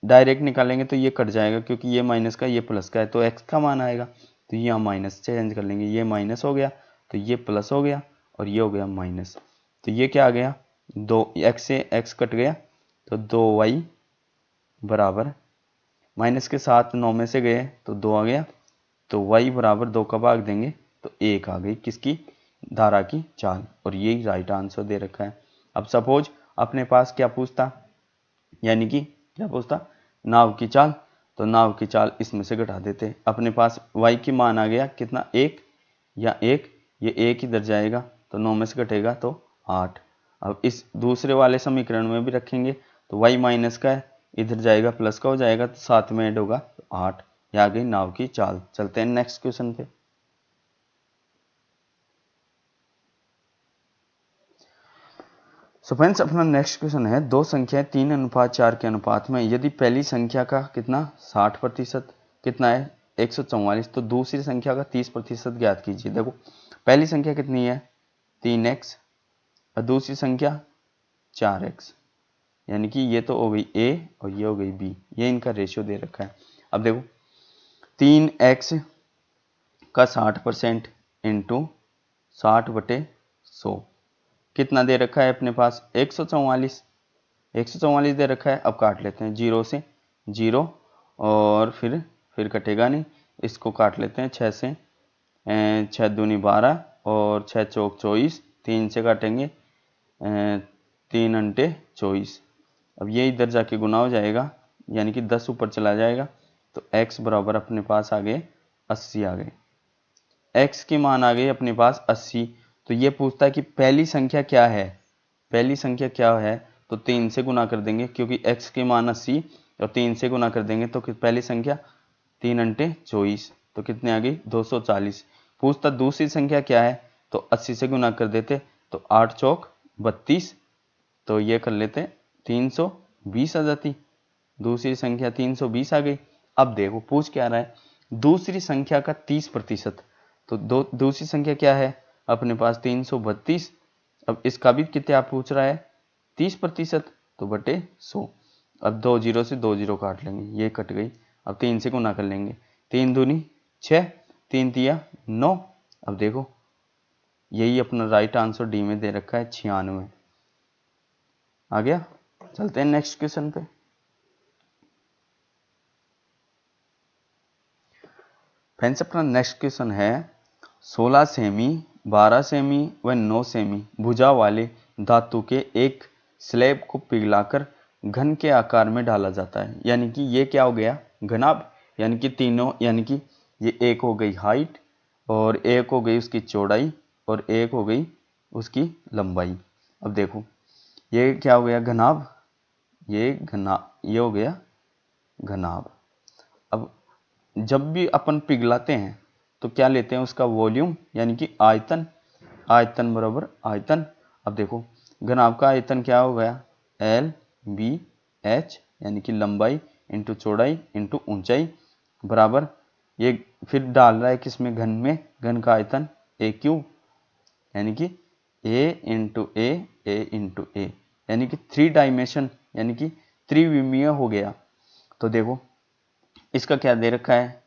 डायरेक्ट निकालेंगे तो ये कट जाएगा क्योंकि ये माइनस का ये प्लस का है तो x का मान आएगा, तो यहाँ माइनस चेंज कर लेंगे, ये माइनस हो गया तो ये प्लस हो गया और ये हो गया माइनस, तो ये क्या आ गया 2x से x कट गया तो 2y बराबर माइनस के साथ 9 में से गए तो 2 आ गया, तो y बराबर 2 का भाग देंगे तो 1 आ गई किसकी धारा की चाल, और यही राइट आंसर दे रखा है। अब सपोज अपने पास क्या पूछता, यानी कि क्या पूछता नाव की चाल, तो नाव की चाल इसमें से घटा देते, अपने पास y की मान आ गया कितना 1 या 1, ये 1 इधर जाएगा तो 9 में से घटेगा तो 8। अब इस दूसरे वाले समीकरण में भी रखेंगे तो y माइनस का है इधर जाएगा प्लस का हो जाएगा तो साथ में ऐड होगा तो 8, ये आ गई नाव की चाल। चलते हैं नेक्स्ट क्वेश्चन पे। सो फ्रेंड्स अपना नेक्स्ट क्वेश्चन है, दो संख्याएं 3:4 के अनुपात में, यदि पहली संख्या का कितना 60% कितना है 144, तो दूसरी संख्या का 30% ज्ञात कीजिए। देखो पहली संख्या कितनी है 3x और दूसरी संख्या 4x, यानी कि ये तो हो गई a और ये हो गई b, ये इनका रेशियो दे रखा है। अब देखो 3x का 60% इंटू 60/100 कितना दे रखा है अपने पास 144, 144 दे रखा है। अब काट लेते हैं 0 से 0 और फिर फिर कटेगा नहीं, इसको काट लेते हैं 6 से। 6 दूनी 12 और 6 चौक 24, 3 से काटेंगे 3 अंटे 24। अब ये इधर जाके गुना हो जाएगा, यानी कि 10 ऊपर चला जाएगा, तो x बराबर अपने पास आ गए 80 आ गए। x की मान आ गई अपने पास 80। तो ये पूछता है कि पहली संख्या क्या है, पहली संख्या क्या है, तो 3 से गुना कर देंगे, क्योंकि x की मान 80 और 3 से गुना कर देंगे तो पहली संख्या 3 अंटे 24, तो कितने आ गई 240। पूछता दूसरी संख्या क्या है, तो 80 से गुना कर देते, तो 8 चौक 32, तो ये कर लेते 320 आ जाती, दूसरी संख्या 320 आ गई। अब देखो पूछ क्या रहा है, दूसरी संख्या का 30%, तो दूसरी संख्या क्या है अपने पास 332। अब इसका भी कितना पूछ रहा है 30%, तो बटे 100। अब 2 जीरो से 2 जीरो काट लेंगे, ये कट गई। अब 3 से गुना कर लेंगे, 3 दूनी 6, 3 तिया 9। अब देखो यही अपना राइट आंसर डी में दे रखा है 96 आ गया। चलते हैं नेक्स्ट क्वेश्चन पे। फ्रेंड्स अपना नेक्स्ट क्वेश्चन है 16 सेमी, 12 सेमी व 9 सेमी भुजा वाले धातु के एक स्लैब को पिघलाकर घन के आकार में डाला जाता है। यानी कि ये क्या हो गया घनाभ, यानी कि तीनों, यानी कि ये एक हो गई हाइट और एक हो गई उसकी चौड़ाई और एक हो गई उसकी लंबाई। अब देखो ये क्या हो गया घनाभ, ये हो गया घनाभ। अब जब भी अपन पिघलाते हैं तो क्या लेते हैं उसका वॉल्यूम, यानी कि आयतन, आयतन बराबर आयतन। अब देखो घनाभ का आयतन क्या हो गया L B H, यानी कि लंबाई इंटू चौड़ाई इंटू ऊंचाई बराबर, ये फिर डाल रहा है किसमें घन में, घन का आयतन AQ, यानी कि A इंटू A, यानी कि 3 डायमेंशन, यानी कि त्रिविमीय हो गया। तो देखो इसका क्या दे रखा है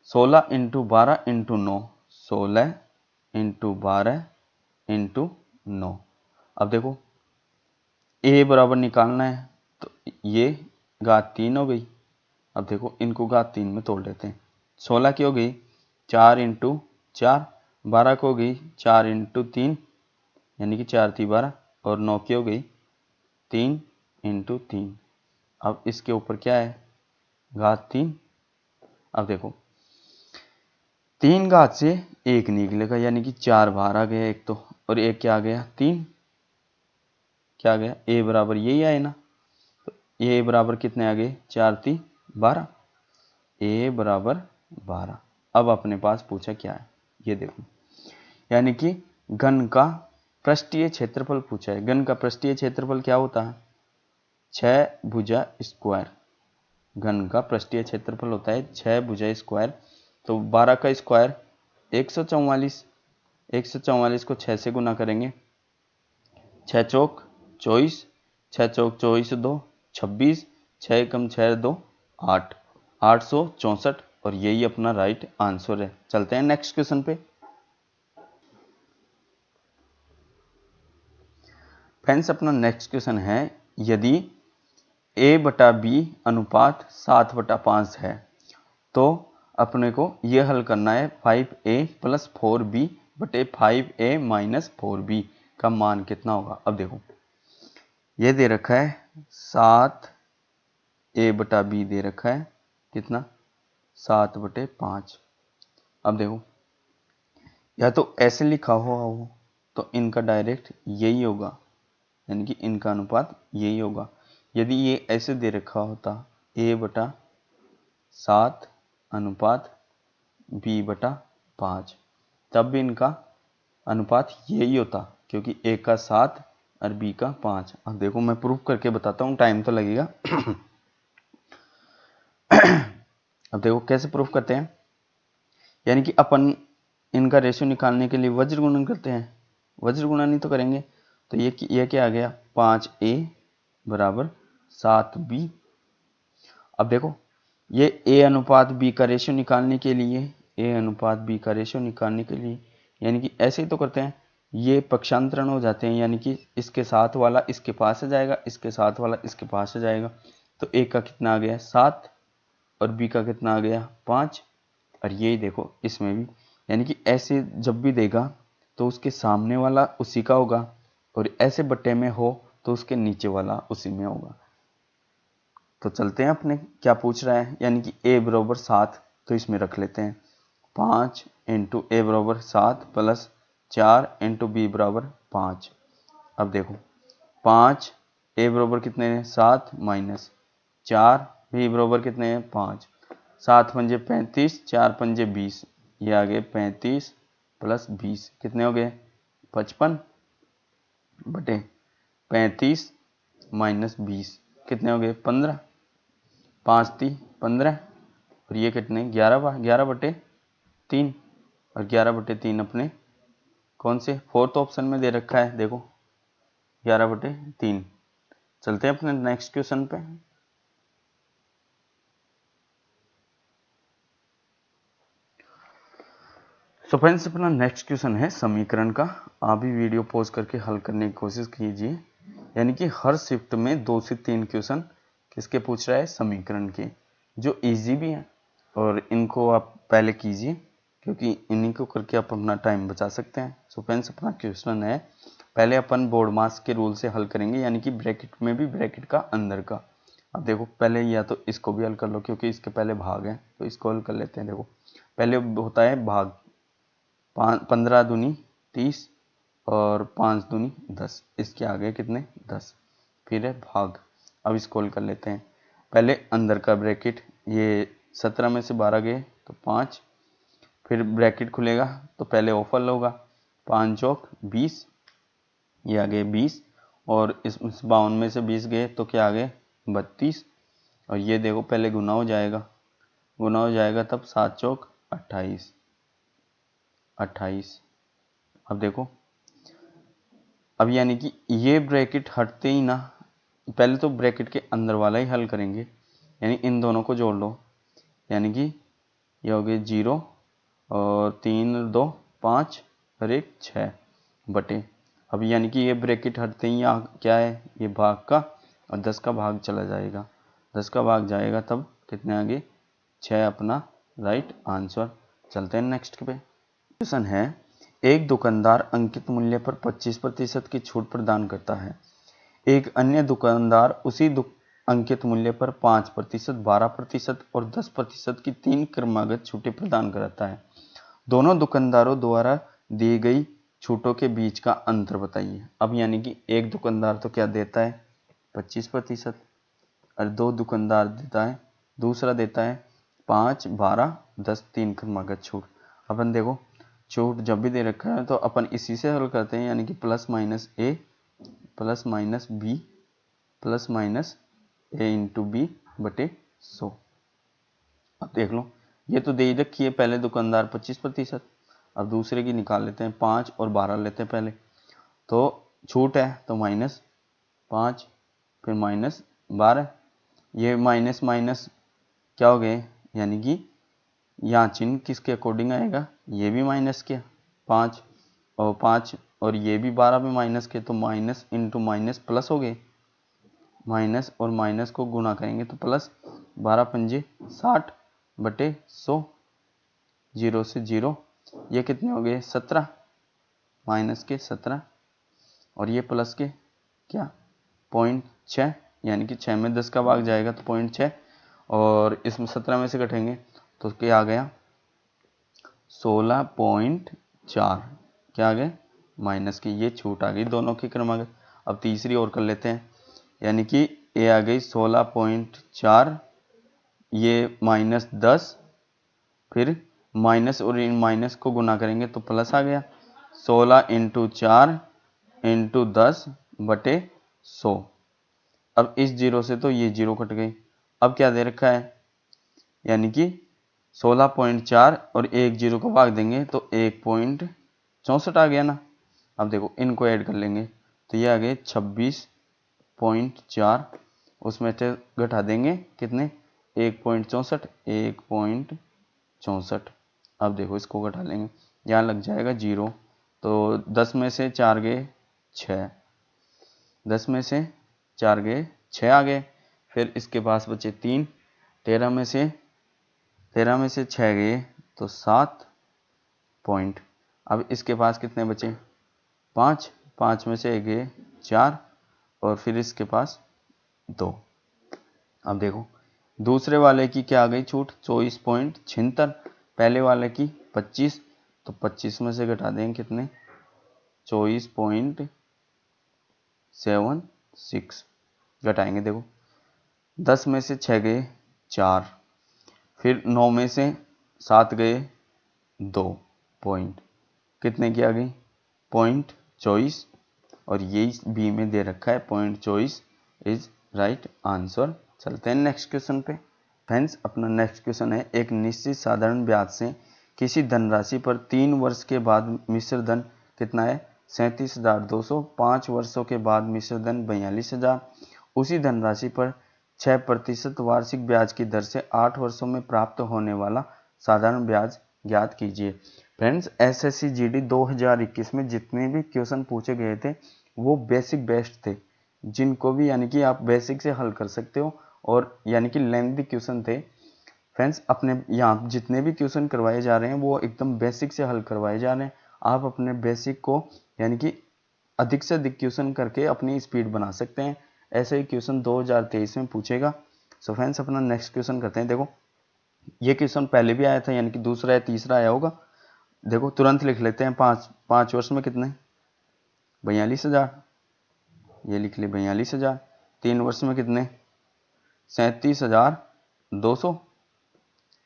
16 इंटू 12 इंटू 9, 16 इंटू 12 इंटू 9। अब देखो ए बराबर निकालना है, तो ये घात 3 हो गई। अब देखो इनको घात 3 में तोड़ लेते हैं, 16 की हो गई 4 इंटू 4, 12 को हो गई 4 इंटू 3, यानी कि 4 3 12, और 9 की हो गई 3 इंटू 3। अब इसके ऊपर क्या है घात 3। अब देखो 3 घात से 1 निकलेगा, यानी कि 4 बाहर आ गया एक तो, और एक क्या आ गया 3, क्या आ गया ए बराबर यही आए ना, तो ए बराबर कितने आ गए 4 3 12, ए बराबर 12। अब अपने पास पूछा क्या है ये देखो, यानी कि घन का पृष्ठीय क्षेत्रफल पूछा है। घन का पृष्ठीय क्षेत्रफल क्या होता है 6 भुजा स्क्वायर, घन का पृष्ठीय क्षेत्रफल होता है 6 भुजा स्क्वायर। तो 12 का स्क्वायर 144, 144 को 6 से गुना करेंगे, 6 चौक 24, 6 चौक 24 2 26, 6 कम 6 2 8, 864, और यही अपना राइट आंसर है। चलते हैं नेक्स्ट क्वेश्चन पे। फ्रेंड्स अपना नेक्स्ट क्वेश्चन है यदि A/B अनुपात 7/5 है तो अपने को यह हल करना है 5A + 4B बटे 5A - 4B का मान कितना होगा। अब देखो ये दे रखा है 7A/B दे रखा है कितना 7/5। अब देखो या तो ऐसे लिखा हुआ हो तो इनका डायरेक्ट यही होगा, यानी कि इनका अनुपात यही होगा। यदि ये ऐसे दे रखा होता A/7 अनुपात B/5, तब भी इनका अनुपात यही होता, क्योंकि A का 7 और B का 5। अब देखो मैं प्रूफ करके बताता हूँ, टाइम तो लगेगा। अब देखो कैसे प्रूफ करते हैं, यानी कि अपन इनका रेशियो निकालने के लिए वज्र गुणन करते हैं, वज्र गुणन ही तो करेंगे। तो ये क्या आ गया 5A बराबर 7B। अब देखो ये A अनुपात B का रेशियो निकालने के लिए, A अनुपात B का रेशियो निकालने के लिए, यानी कि ऐसे ही तो करते हैं, ये पक्षांतरण हो जाते हैं, यानी कि इसके साथ वाला इसके पास आ जाएगा, इसके साथ वाला इसके पास आ जाएगा। तो A का कितना आ गया 7 और बी का कितना आ गया 5। और यही देखो इसमें भी, यानी कि ऐसे जब भी देगा तो उसके सामने वाला उसी का होगा, और ऐसे बट्टे में हो तो उसके नीचे वाला उसी में होगा। तो चलते हैं अपने क्या पूछ रहा है, यानी कि a बराबर 7, तो इसमें रख लेते हैं 5 इंटू ए बराबर 7 प्लस 4 इंटू बी बराबर 5। अब देखो 5 ए बराबर कितने हैं 7 माइनस 4 बी बराबर कितने हैं 5, 7 पंजे 35, 4 पंजे 20, ये आ गए 35 प्लस 20 कितने हो गए 55 बटे 35 माइनस 20 कितने हो गए 15, 5 × 3 = 15, और ये कितने 11 बटे 3, और 11 बटे 3 अपने कौन से फोर्थ ऑप्शन में दे रखा है, देखो 11 बटे 3। चलते हैं अपने नेक्स्ट क्वेश्चन पे। सो फ्रेंड्स अपना नेक्स्ट क्वेश्चन है समीकरण का। आप भी वीडियो पॉज करके हल करने की कोशिश कीजिए, यानी कि हर शिफ्ट में 2 से 3 क्वेश्चन किसके पूछ रहा है समीकरण के, जो इजी भी हैं, और इनको आप पहले कीजिए क्योंकि इन्हीं को करके आप अपना टाइम बचा सकते हैं। सो फ्रेंड्स अपना क्वेश्चन है, पहले अपन बोर्ड मास के रूल से हल करेंगे, यानी कि ब्रैकेट में भी ब्रैकेट का अंदर का। अब देखो पहले या तो इसको भी हल कर लो क्योंकि इसके पहले भाग है, तो इसको हल कर लेते हैं। देखो पहले होता है भाग, 15 दूनी 30 और 5 दूनी 10, इसके आगे कितने 10, फिर है भाग। अब इसको हल कर लेते हैं। पहले अंदर का ब्रैकेट, ये 17 में से 12 गए तो 5, फिर ब्रैकेट खुलेगा तो पहले ओफल होगा 5 चौक 20, ये आ गए 20, और इस 52 में से 20 गए तो क्या आ गए 32, और ये देखो पहले गुना हो जाएगा तब 7 चौक 28। अब देखो, अब यानी कि ये ब्रैकेट हटते ही ना, पहले तो ब्रैकेट के अंदर वाला ही हल करेंगे, यानी इन दोनों को जोड़ लो, यानी कि ये हो गए 0 और 3 और 2 5 और 1 6 बटे, अब यानी कि ये ब्रैकेट हटते ही यहाँ क्या है ये भाग का, और 10 का भाग चला जाएगा, 10 का भाग जाएगा तब कितने आगे 6 अपना राइट आंसर। चलते हैं नेक्स्ट पे। क्वेश्चन है, एक दुकानदार अंकित मूल्य पर 25% की छूट प्रदान करता है, एक अन्य दुकानदार उसी अंकित मूल्य पर 5%, 12% और 10% की 3 क्रमागत छूटें प्रदान करता है। दोनों दुकानदारों द्वारा दी गई छूटों के बीच का अंतर बताइए। अब यानी कि एक दुकानदार तो क्या देता है 25%, और 2 दुकानदार देता है, दूसरा देता है 5, 12, 10 3 क्रमागत छूट। अपन देखो छूट जब भी दे रखा है तो अपन इसी से हल करते हैं, यानी कि plus minus A plus minus B plus minus A into B बटे 100। अब देख लो ये तो दे ही रखी है, पहले दुकानदार 25%, अब दूसरे की निकाल लेते हैं 5 और 12 लेते हैं पहले, तो छूट है तो -5 फिर -12, ये माइनस माइनस क्या हो गए, यानी कि यहाँ चिन्ह किसके अकॉर्डिंग आएगा, ये भी माइनस के 5 और 5 और ये भी 12 में माइनस के, तो माइनस इंटू माइनस प्लस हो गए, माइनस और माइनस को गुना करेंगे तो प्लस, 12 पंजे 60 बटे 100, 0 से 0, ये कितने हो गए 17, माइनस के 17 और ये प्लस के क्या 0.6, यानी कि 6 में 10 का भाग जाएगा तो 0.6, और इसमें 17 में से घटेंगे तो क्या आ गया 16.4, क्या आ गए माइनस की, ये छूट आ गई दोनों की क्रमागत। अब तीसरी और कर लेते हैं, यानी कि ए आ गई 16.4, ये -10, फिर माइनस और इन माइनस को गुना करेंगे तो प्लस आ गया 16 इंटू 4 इंटू 10 बटे 100। अब इस जीरो से तो ये जीरो कट गई, अब क्या दे रखा है, यानी कि 16.4 और एक जीरो को भाग देंगे तो 1.64 आ गया ना। अब देखो इनको ऐड कर लेंगे तो ये आ गए 26.4, उसमें से घटा देंगे कितने 1.64। अब देखो इसको घटा लेंगे, यहाँ लग जाएगा 0, तो 10 में से 4 गए 6, 10 में से 4 गए 6 आ गए, फिर इसके पास बचे 3, 13 में से 13 में से 6 गए तो 7 पॉइंट। अब इसके पास कितने बचे? 5, 5 में से गए 4 और फिर इसके पास 2। अब देखो दूसरे वाले की क्या आ गई छूट? 24.76। पहले वाले की 25, तो 25 में से घटा देंगे कितने? 24.76 घटाएंगे। देखो 10 में से 6 गए 4, फिर 9 में से 7 गए 2 पॉइंट, कितने की आ गई? 0.24। और यही बी में दे रखा है 0.24 इज राइट आंसर। चलते हैं नेक्स्ट क्वेश्चन पे। फ्रेंड्स अपना नेक्स्ट क्वेश्चन है, एक निश्चित साधारण ब्याज से किसी धनराशि पर 3 वर्ष के बाद मिश्र धन कितना है? 37,200। 5 वर्षों के बाद मिश्र धन 42,000। उसी धनराशि पर 6% वार्षिक ब्याज की दर से 8 वर्षों में प्राप्त होने वाला साधारण ब्याज ज्ञात कीजिए। फ्रेंड्स एसएससी जीडी 2021 में जितने भी क्वेश्चन पूछे गए थे वो बेसिक बेस्ट थे, जिनको भी यानी कि आप बेसिक से हल कर सकते हो, और यानी कि लेंथी क्वेश्चन थे। फ्रेंड्स अपने यहाँ जितने भी क्वेश्चन करवाए जा रहे हैं वो एकदम बेसिक से हल करवाए जा रहे हैं। आप अपने बेसिक को यानी कि अधिक से अधिक क्वेश्चन करके अपनी स्पीड बना सकते हैं। ऐसे ही क्वेश्चन 2023 में पूछेगा। सो फ्रेंड्स अपना नेक्स्ट क्वेश्चन करते हैं। देखो ये क्वेश्चन पहले भी आया था, यानी कि दूसरा या तीसरा आया होगा। देखो तुरंत लिख लेते हैं। 5 वर्ष में कितने? 42,000। ये लिख ले 42,000। 3 वर्ष में कितने? 37,200।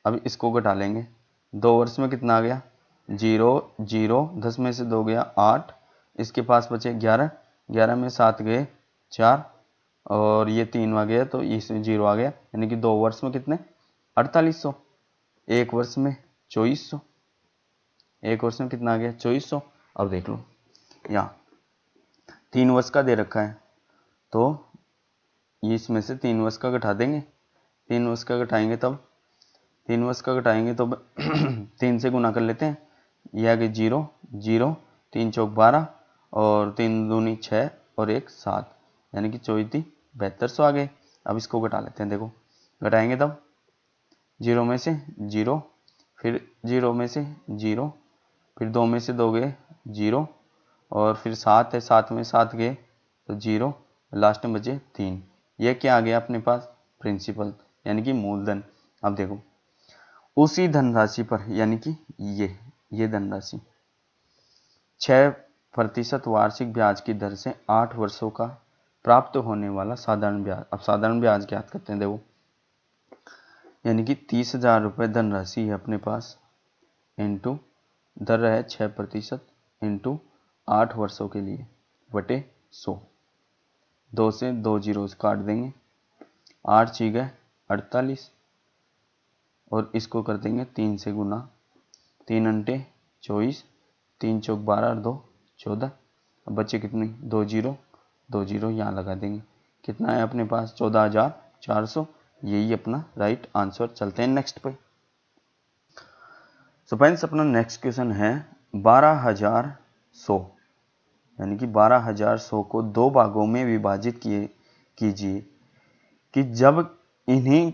अब इसको घटा लेंगे। 2 वर्ष में कितना आ गया? 0 0। 10 में से 2 गया 8। इसके पास बचे 11। 11 में 7 गए 4 और ये 3 आ गया तो इसमें 0 आ गया, यानी कि 2 वर्ष में कितने? 4800। 1 वर्ष में 2400। 1 वर्ष में कितना आ गया? 2400। अब देख लो यहाँ 3 वर्ष का दे रखा है तो इसमें से 3 वर्ष का घटा देंगे। 3 वर्ष का घटाएंगे तब 3 वर्ष का घटाएंगे तो 3 से गुना कर लेते हैं। यह आ गया 0 0। 3 चौक 12 और 3 दूनी 6 और 1 7, यानी कि 74,72 आ गए। अब इसको घटा लेते हैं। देखो घटाएंगे तब 0 में से 0, फिर 0 में से 0, फिर 2 में से 2 गए 0 और फिर 7 है, 7 में 7 गए तो 0, लास्ट में बचे 3। यह क्या आ गया अपने पास? प्रिंसिपल यानी कि मूलधन। अब देखो उसी धनराशि पर यानी कि ये धनराशि 6% वार्षिक ब्याज की दर से 8 वर्षों का प्राप्त होने वाला साधारण ब्याज। अब साधारण ब्याज ज्ञात करते हैं। देखो यानी कि 30,000 रुपये धनराशि है अपने पास, इंटू दर है 6% इंटू 8 वर्षों के लिए बटे 100। 2 से 2 जीरोस काट देंगे। 8 6 गए 48 और इसको कर देंगे 3 से गुना। 3 अंटे 24, 3 चौक 12 और 2 14। अब बचे कितने? 2 जीरो, 2 जीरो यहाँ लगा देंगे। कितना है अपने पास? 14,400। यही अपना राइट आंसर। चलते हैं नेक्स्ट पे। सो फ्रेंड्स अपना नेक्स्ट क्वेश्चन है 12,100, यानी कि 12,100 को 2 भागों में विभाजित कीजिए कि जब इन्हें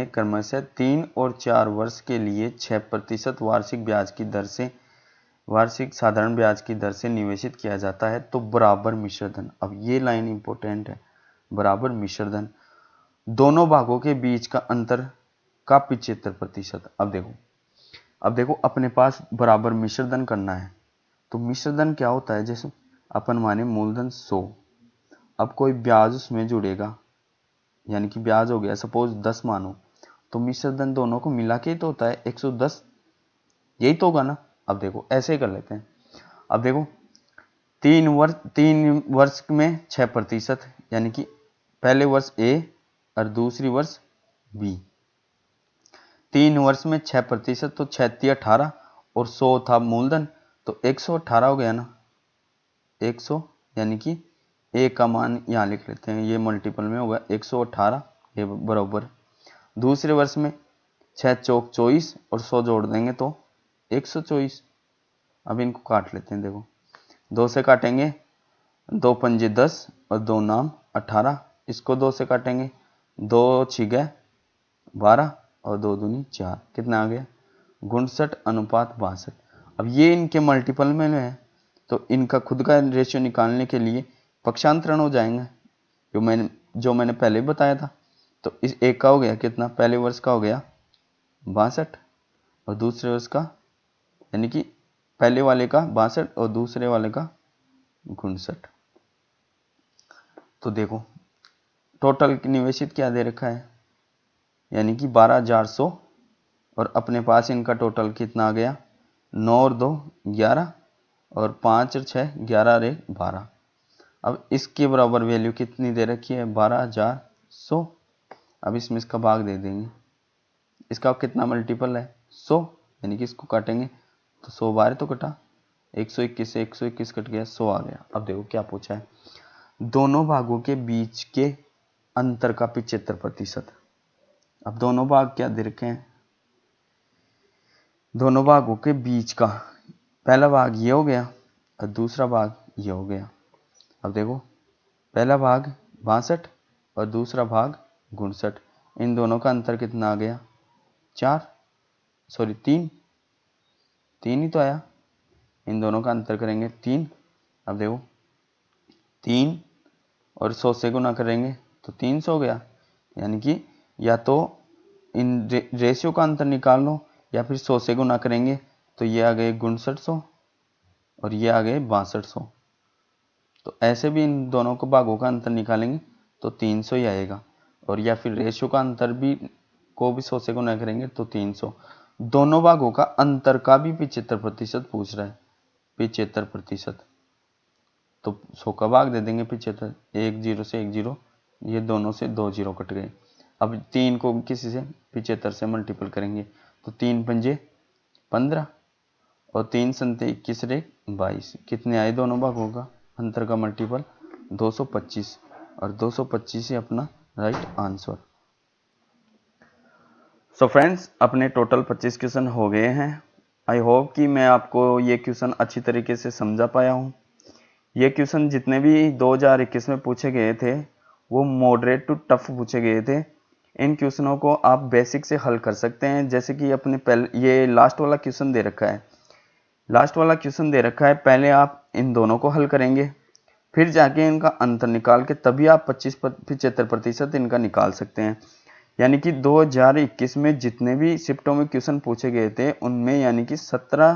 क्रमशः 3 और 4 वर्ष के लिए 6% वार्षिक ब्याज की दर से वार्षिक साधारण ब्याज की दर से निवेशित किया जाता है तो बराबर मिश्रधन। अब ये लाइन इंपॉर्टेंट है, बराबर मिश्रधन दोनों भागों के बीच का अंतर का 75%। अब देखो अपने पास बराबर मिश्रधन करना है तो मिश्रधन क्या होता है? जैसे अपन माने मूलधन 100, अब कोई ब्याज उसमें जुड़ेगा, यानी कि ब्याज हो गया सपोज 10 मानो, तो मिश्रधन दोनों को मिला के तो होता है 110, यही तो होगा ना। अब देखो ऐसे ही कर लेते हैं। अब देखो 3 वर्ष में 6%, यानी कि पहले वर्ष ए और दूसरी वर्ष बी। 3 वर्ष में 6% तो 6 18 और 100 था मूलधन तो 118 हो गया ना। 100 यानी कि ए का मान यहाँ लिख लेते हैं, ये मल्टीपल में होगा 118, ये बराबर। दूसरे वर्ष में 6 चौक 24 और 100 जोड़ देंगे तो 124। अब इनको काट लेते हैं। देखो 2 से काटेंगे, 2 पंजे 10 और 2 नाम 18। इसको 2 से काटेंगे, 2 6 गए 12 और 2 दूनी 4, कितना आ गया 59:62। अब ये इनके मल्टीपल में है तो इनका खुद का रेशियो निकालने के लिए पक्षांतरण हो जाएंगे, जो मैंने पहले बताया था। तो इस एक का हो गया कितना, पहले वर्ष का हो गया 62 और दूसरे वर्ष का, यानी कि पहले वाले का 62 और दूसरे वाले का 59। तो देखो टोटल निवेशित क्या दे रखा है, यानी कि 12,400, और अपने पास इनका टोटल कितना आ गया 9 और 2 11 और 5 और 6 11 और 1 12। अब इसके बराबर वैल्यू कितनी दे रखी है 12,100। अब इसमें इसका भाग दे देंगे, इसका कितना मल्टीपल है 100, यानी कि इसको काटेंगे तो 100 बार तो कटा, 121 से 121 कट गया, 100 आ गया। अब देखो क्या पूछा है, दोनों भागों के बीच के अंतर का 75%। अब दोनों भाग क्या दे रखे हैं, दोनों भागों के बीच का पहला भाग ये हो गया और दूसरा भाग ये हो गया। अब देखो पहला भाग 62 और दूसरा भाग 59, इन दोनों का अंतर कितना आ गया 3 ही तो आया, इन दोनों का अंतर करेंगे 3। अब देखो 3 और 100 से गुना करेंगे तो 300 हो गया, यानी कि या तो इन रेशियो का अंतर निकाल लो या फिर 100 से गुना करेंगे तो ये आ गए 6900 और ये आ गए 6200। तो ऐसे भी इन दोनों को भागों का अंतर निकालेंगे तो 300 ही आएगा, और या फिर रेशियो का अंतर भी को भी 100 से गुना करेंगे तो 300। दोनों भागों का अंतर का भी 75% पूछ रहा है, 75%। तो 100 का भाग दे देंगे 75, 1 0 से 1 0, ये दोनों से 2 0 कट गए। अब 3 को किसी से 75 से मल्टीपल करेंगे तो 3 पंजे 15 और 3 संते 21 रे 22, कितने आए दोनों भागों का अंतर का मल्टीपल 225, और 225 ही अपना राइट आंसर। सो फ्रेंड्स अपने टोटल 25 क्वेश्चन हो गए हैं। आई होप कि मैं आपको ये क्वेश्चन अच्छी तरीके से समझा पाया हूँ। ये क्वेश्चन जितने भी 2021 में पूछे गए थे वो मॉडरेट टू टफ पूछे गए थे। इन क्वेश्चनों को आप बेसिक से हल कर सकते हैं, जैसे कि अपने पहले ये लास्ट वाला क्वेश्चन दे रखा है, पहले आप इन दोनों को हल करेंगे, फिर जाके इनका अंतर निकाल के तभी आप 75% इनका निकाल सकते हैं। यानी कि 2021 में जितने भी शिफ्टों में क्वेश्चन पूछे गए थे उनमें यानी कि 17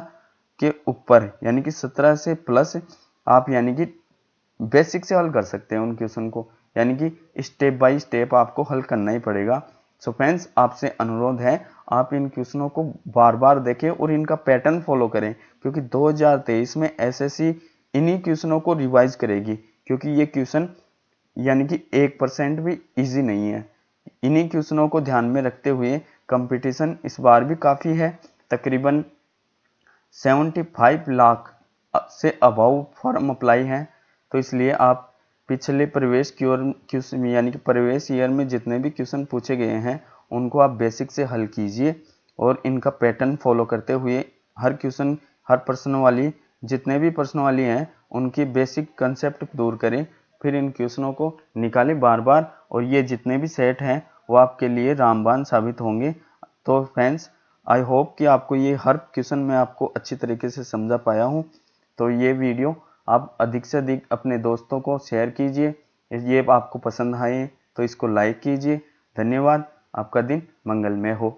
के ऊपर, यानी कि 17 से प्लस आप यानी कि बेसिक से हल कर सकते हैं उन क्वेश्चन को, यानी कि स्टेप बाय स्टेप आपको हल करना ही पड़ेगा। सो फ्रेंड्स आपसे अनुरोध है आप इन क्वेश्चनों को बार बार देखें और इनका पैटर्न फॉलो करें, क्योंकि 2023 में एसएससी इन्हीं क्वेश्चनों को रिवाइज करेगी, क्योंकि ये क्वेश्चन यानी कि 1% भी इजी नहीं है। इन्हीं क्वेश्चनों को ध्यान में रखते हुए कंपटीशन इस बार भी काफ़ी है, तकरीबन 75 लाख से अबव फॉर्म अप्लाई हैं। तो इसलिए आप पिछले प्रवेश की ओर यानी कि प्रवेश ईयर में जितने भी क्वेश्चन पूछे गए हैं उनको आप बेसिक से हल कीजिए और इनका पैटर्न फॉलो करते हुए हर क्वेश्चन, हर प्रश्न वाली, जितने भी प्रश्न वाली हैं उनकी बेसिक कंसेप्ट दूर करें, फिर इन क्वेश्चनों को निकालें बार बार, और ये जितने भी सेट हैं वो आपके लिए रामबाण साबित होंगे। तो फ्रेंड्स आई होप कि आपको ये हर क्वेश्चन में आपको अच्छी तरीके से समझा पाया हूँ। तो ये वीडियो आप अधिक से अधिक अपने दोस्तों को शेयर कीजिए, ये आपको पसंद आए तो इसको लाइक कीजिए। धन्यवाद, आपका दिन मंगलमय हो।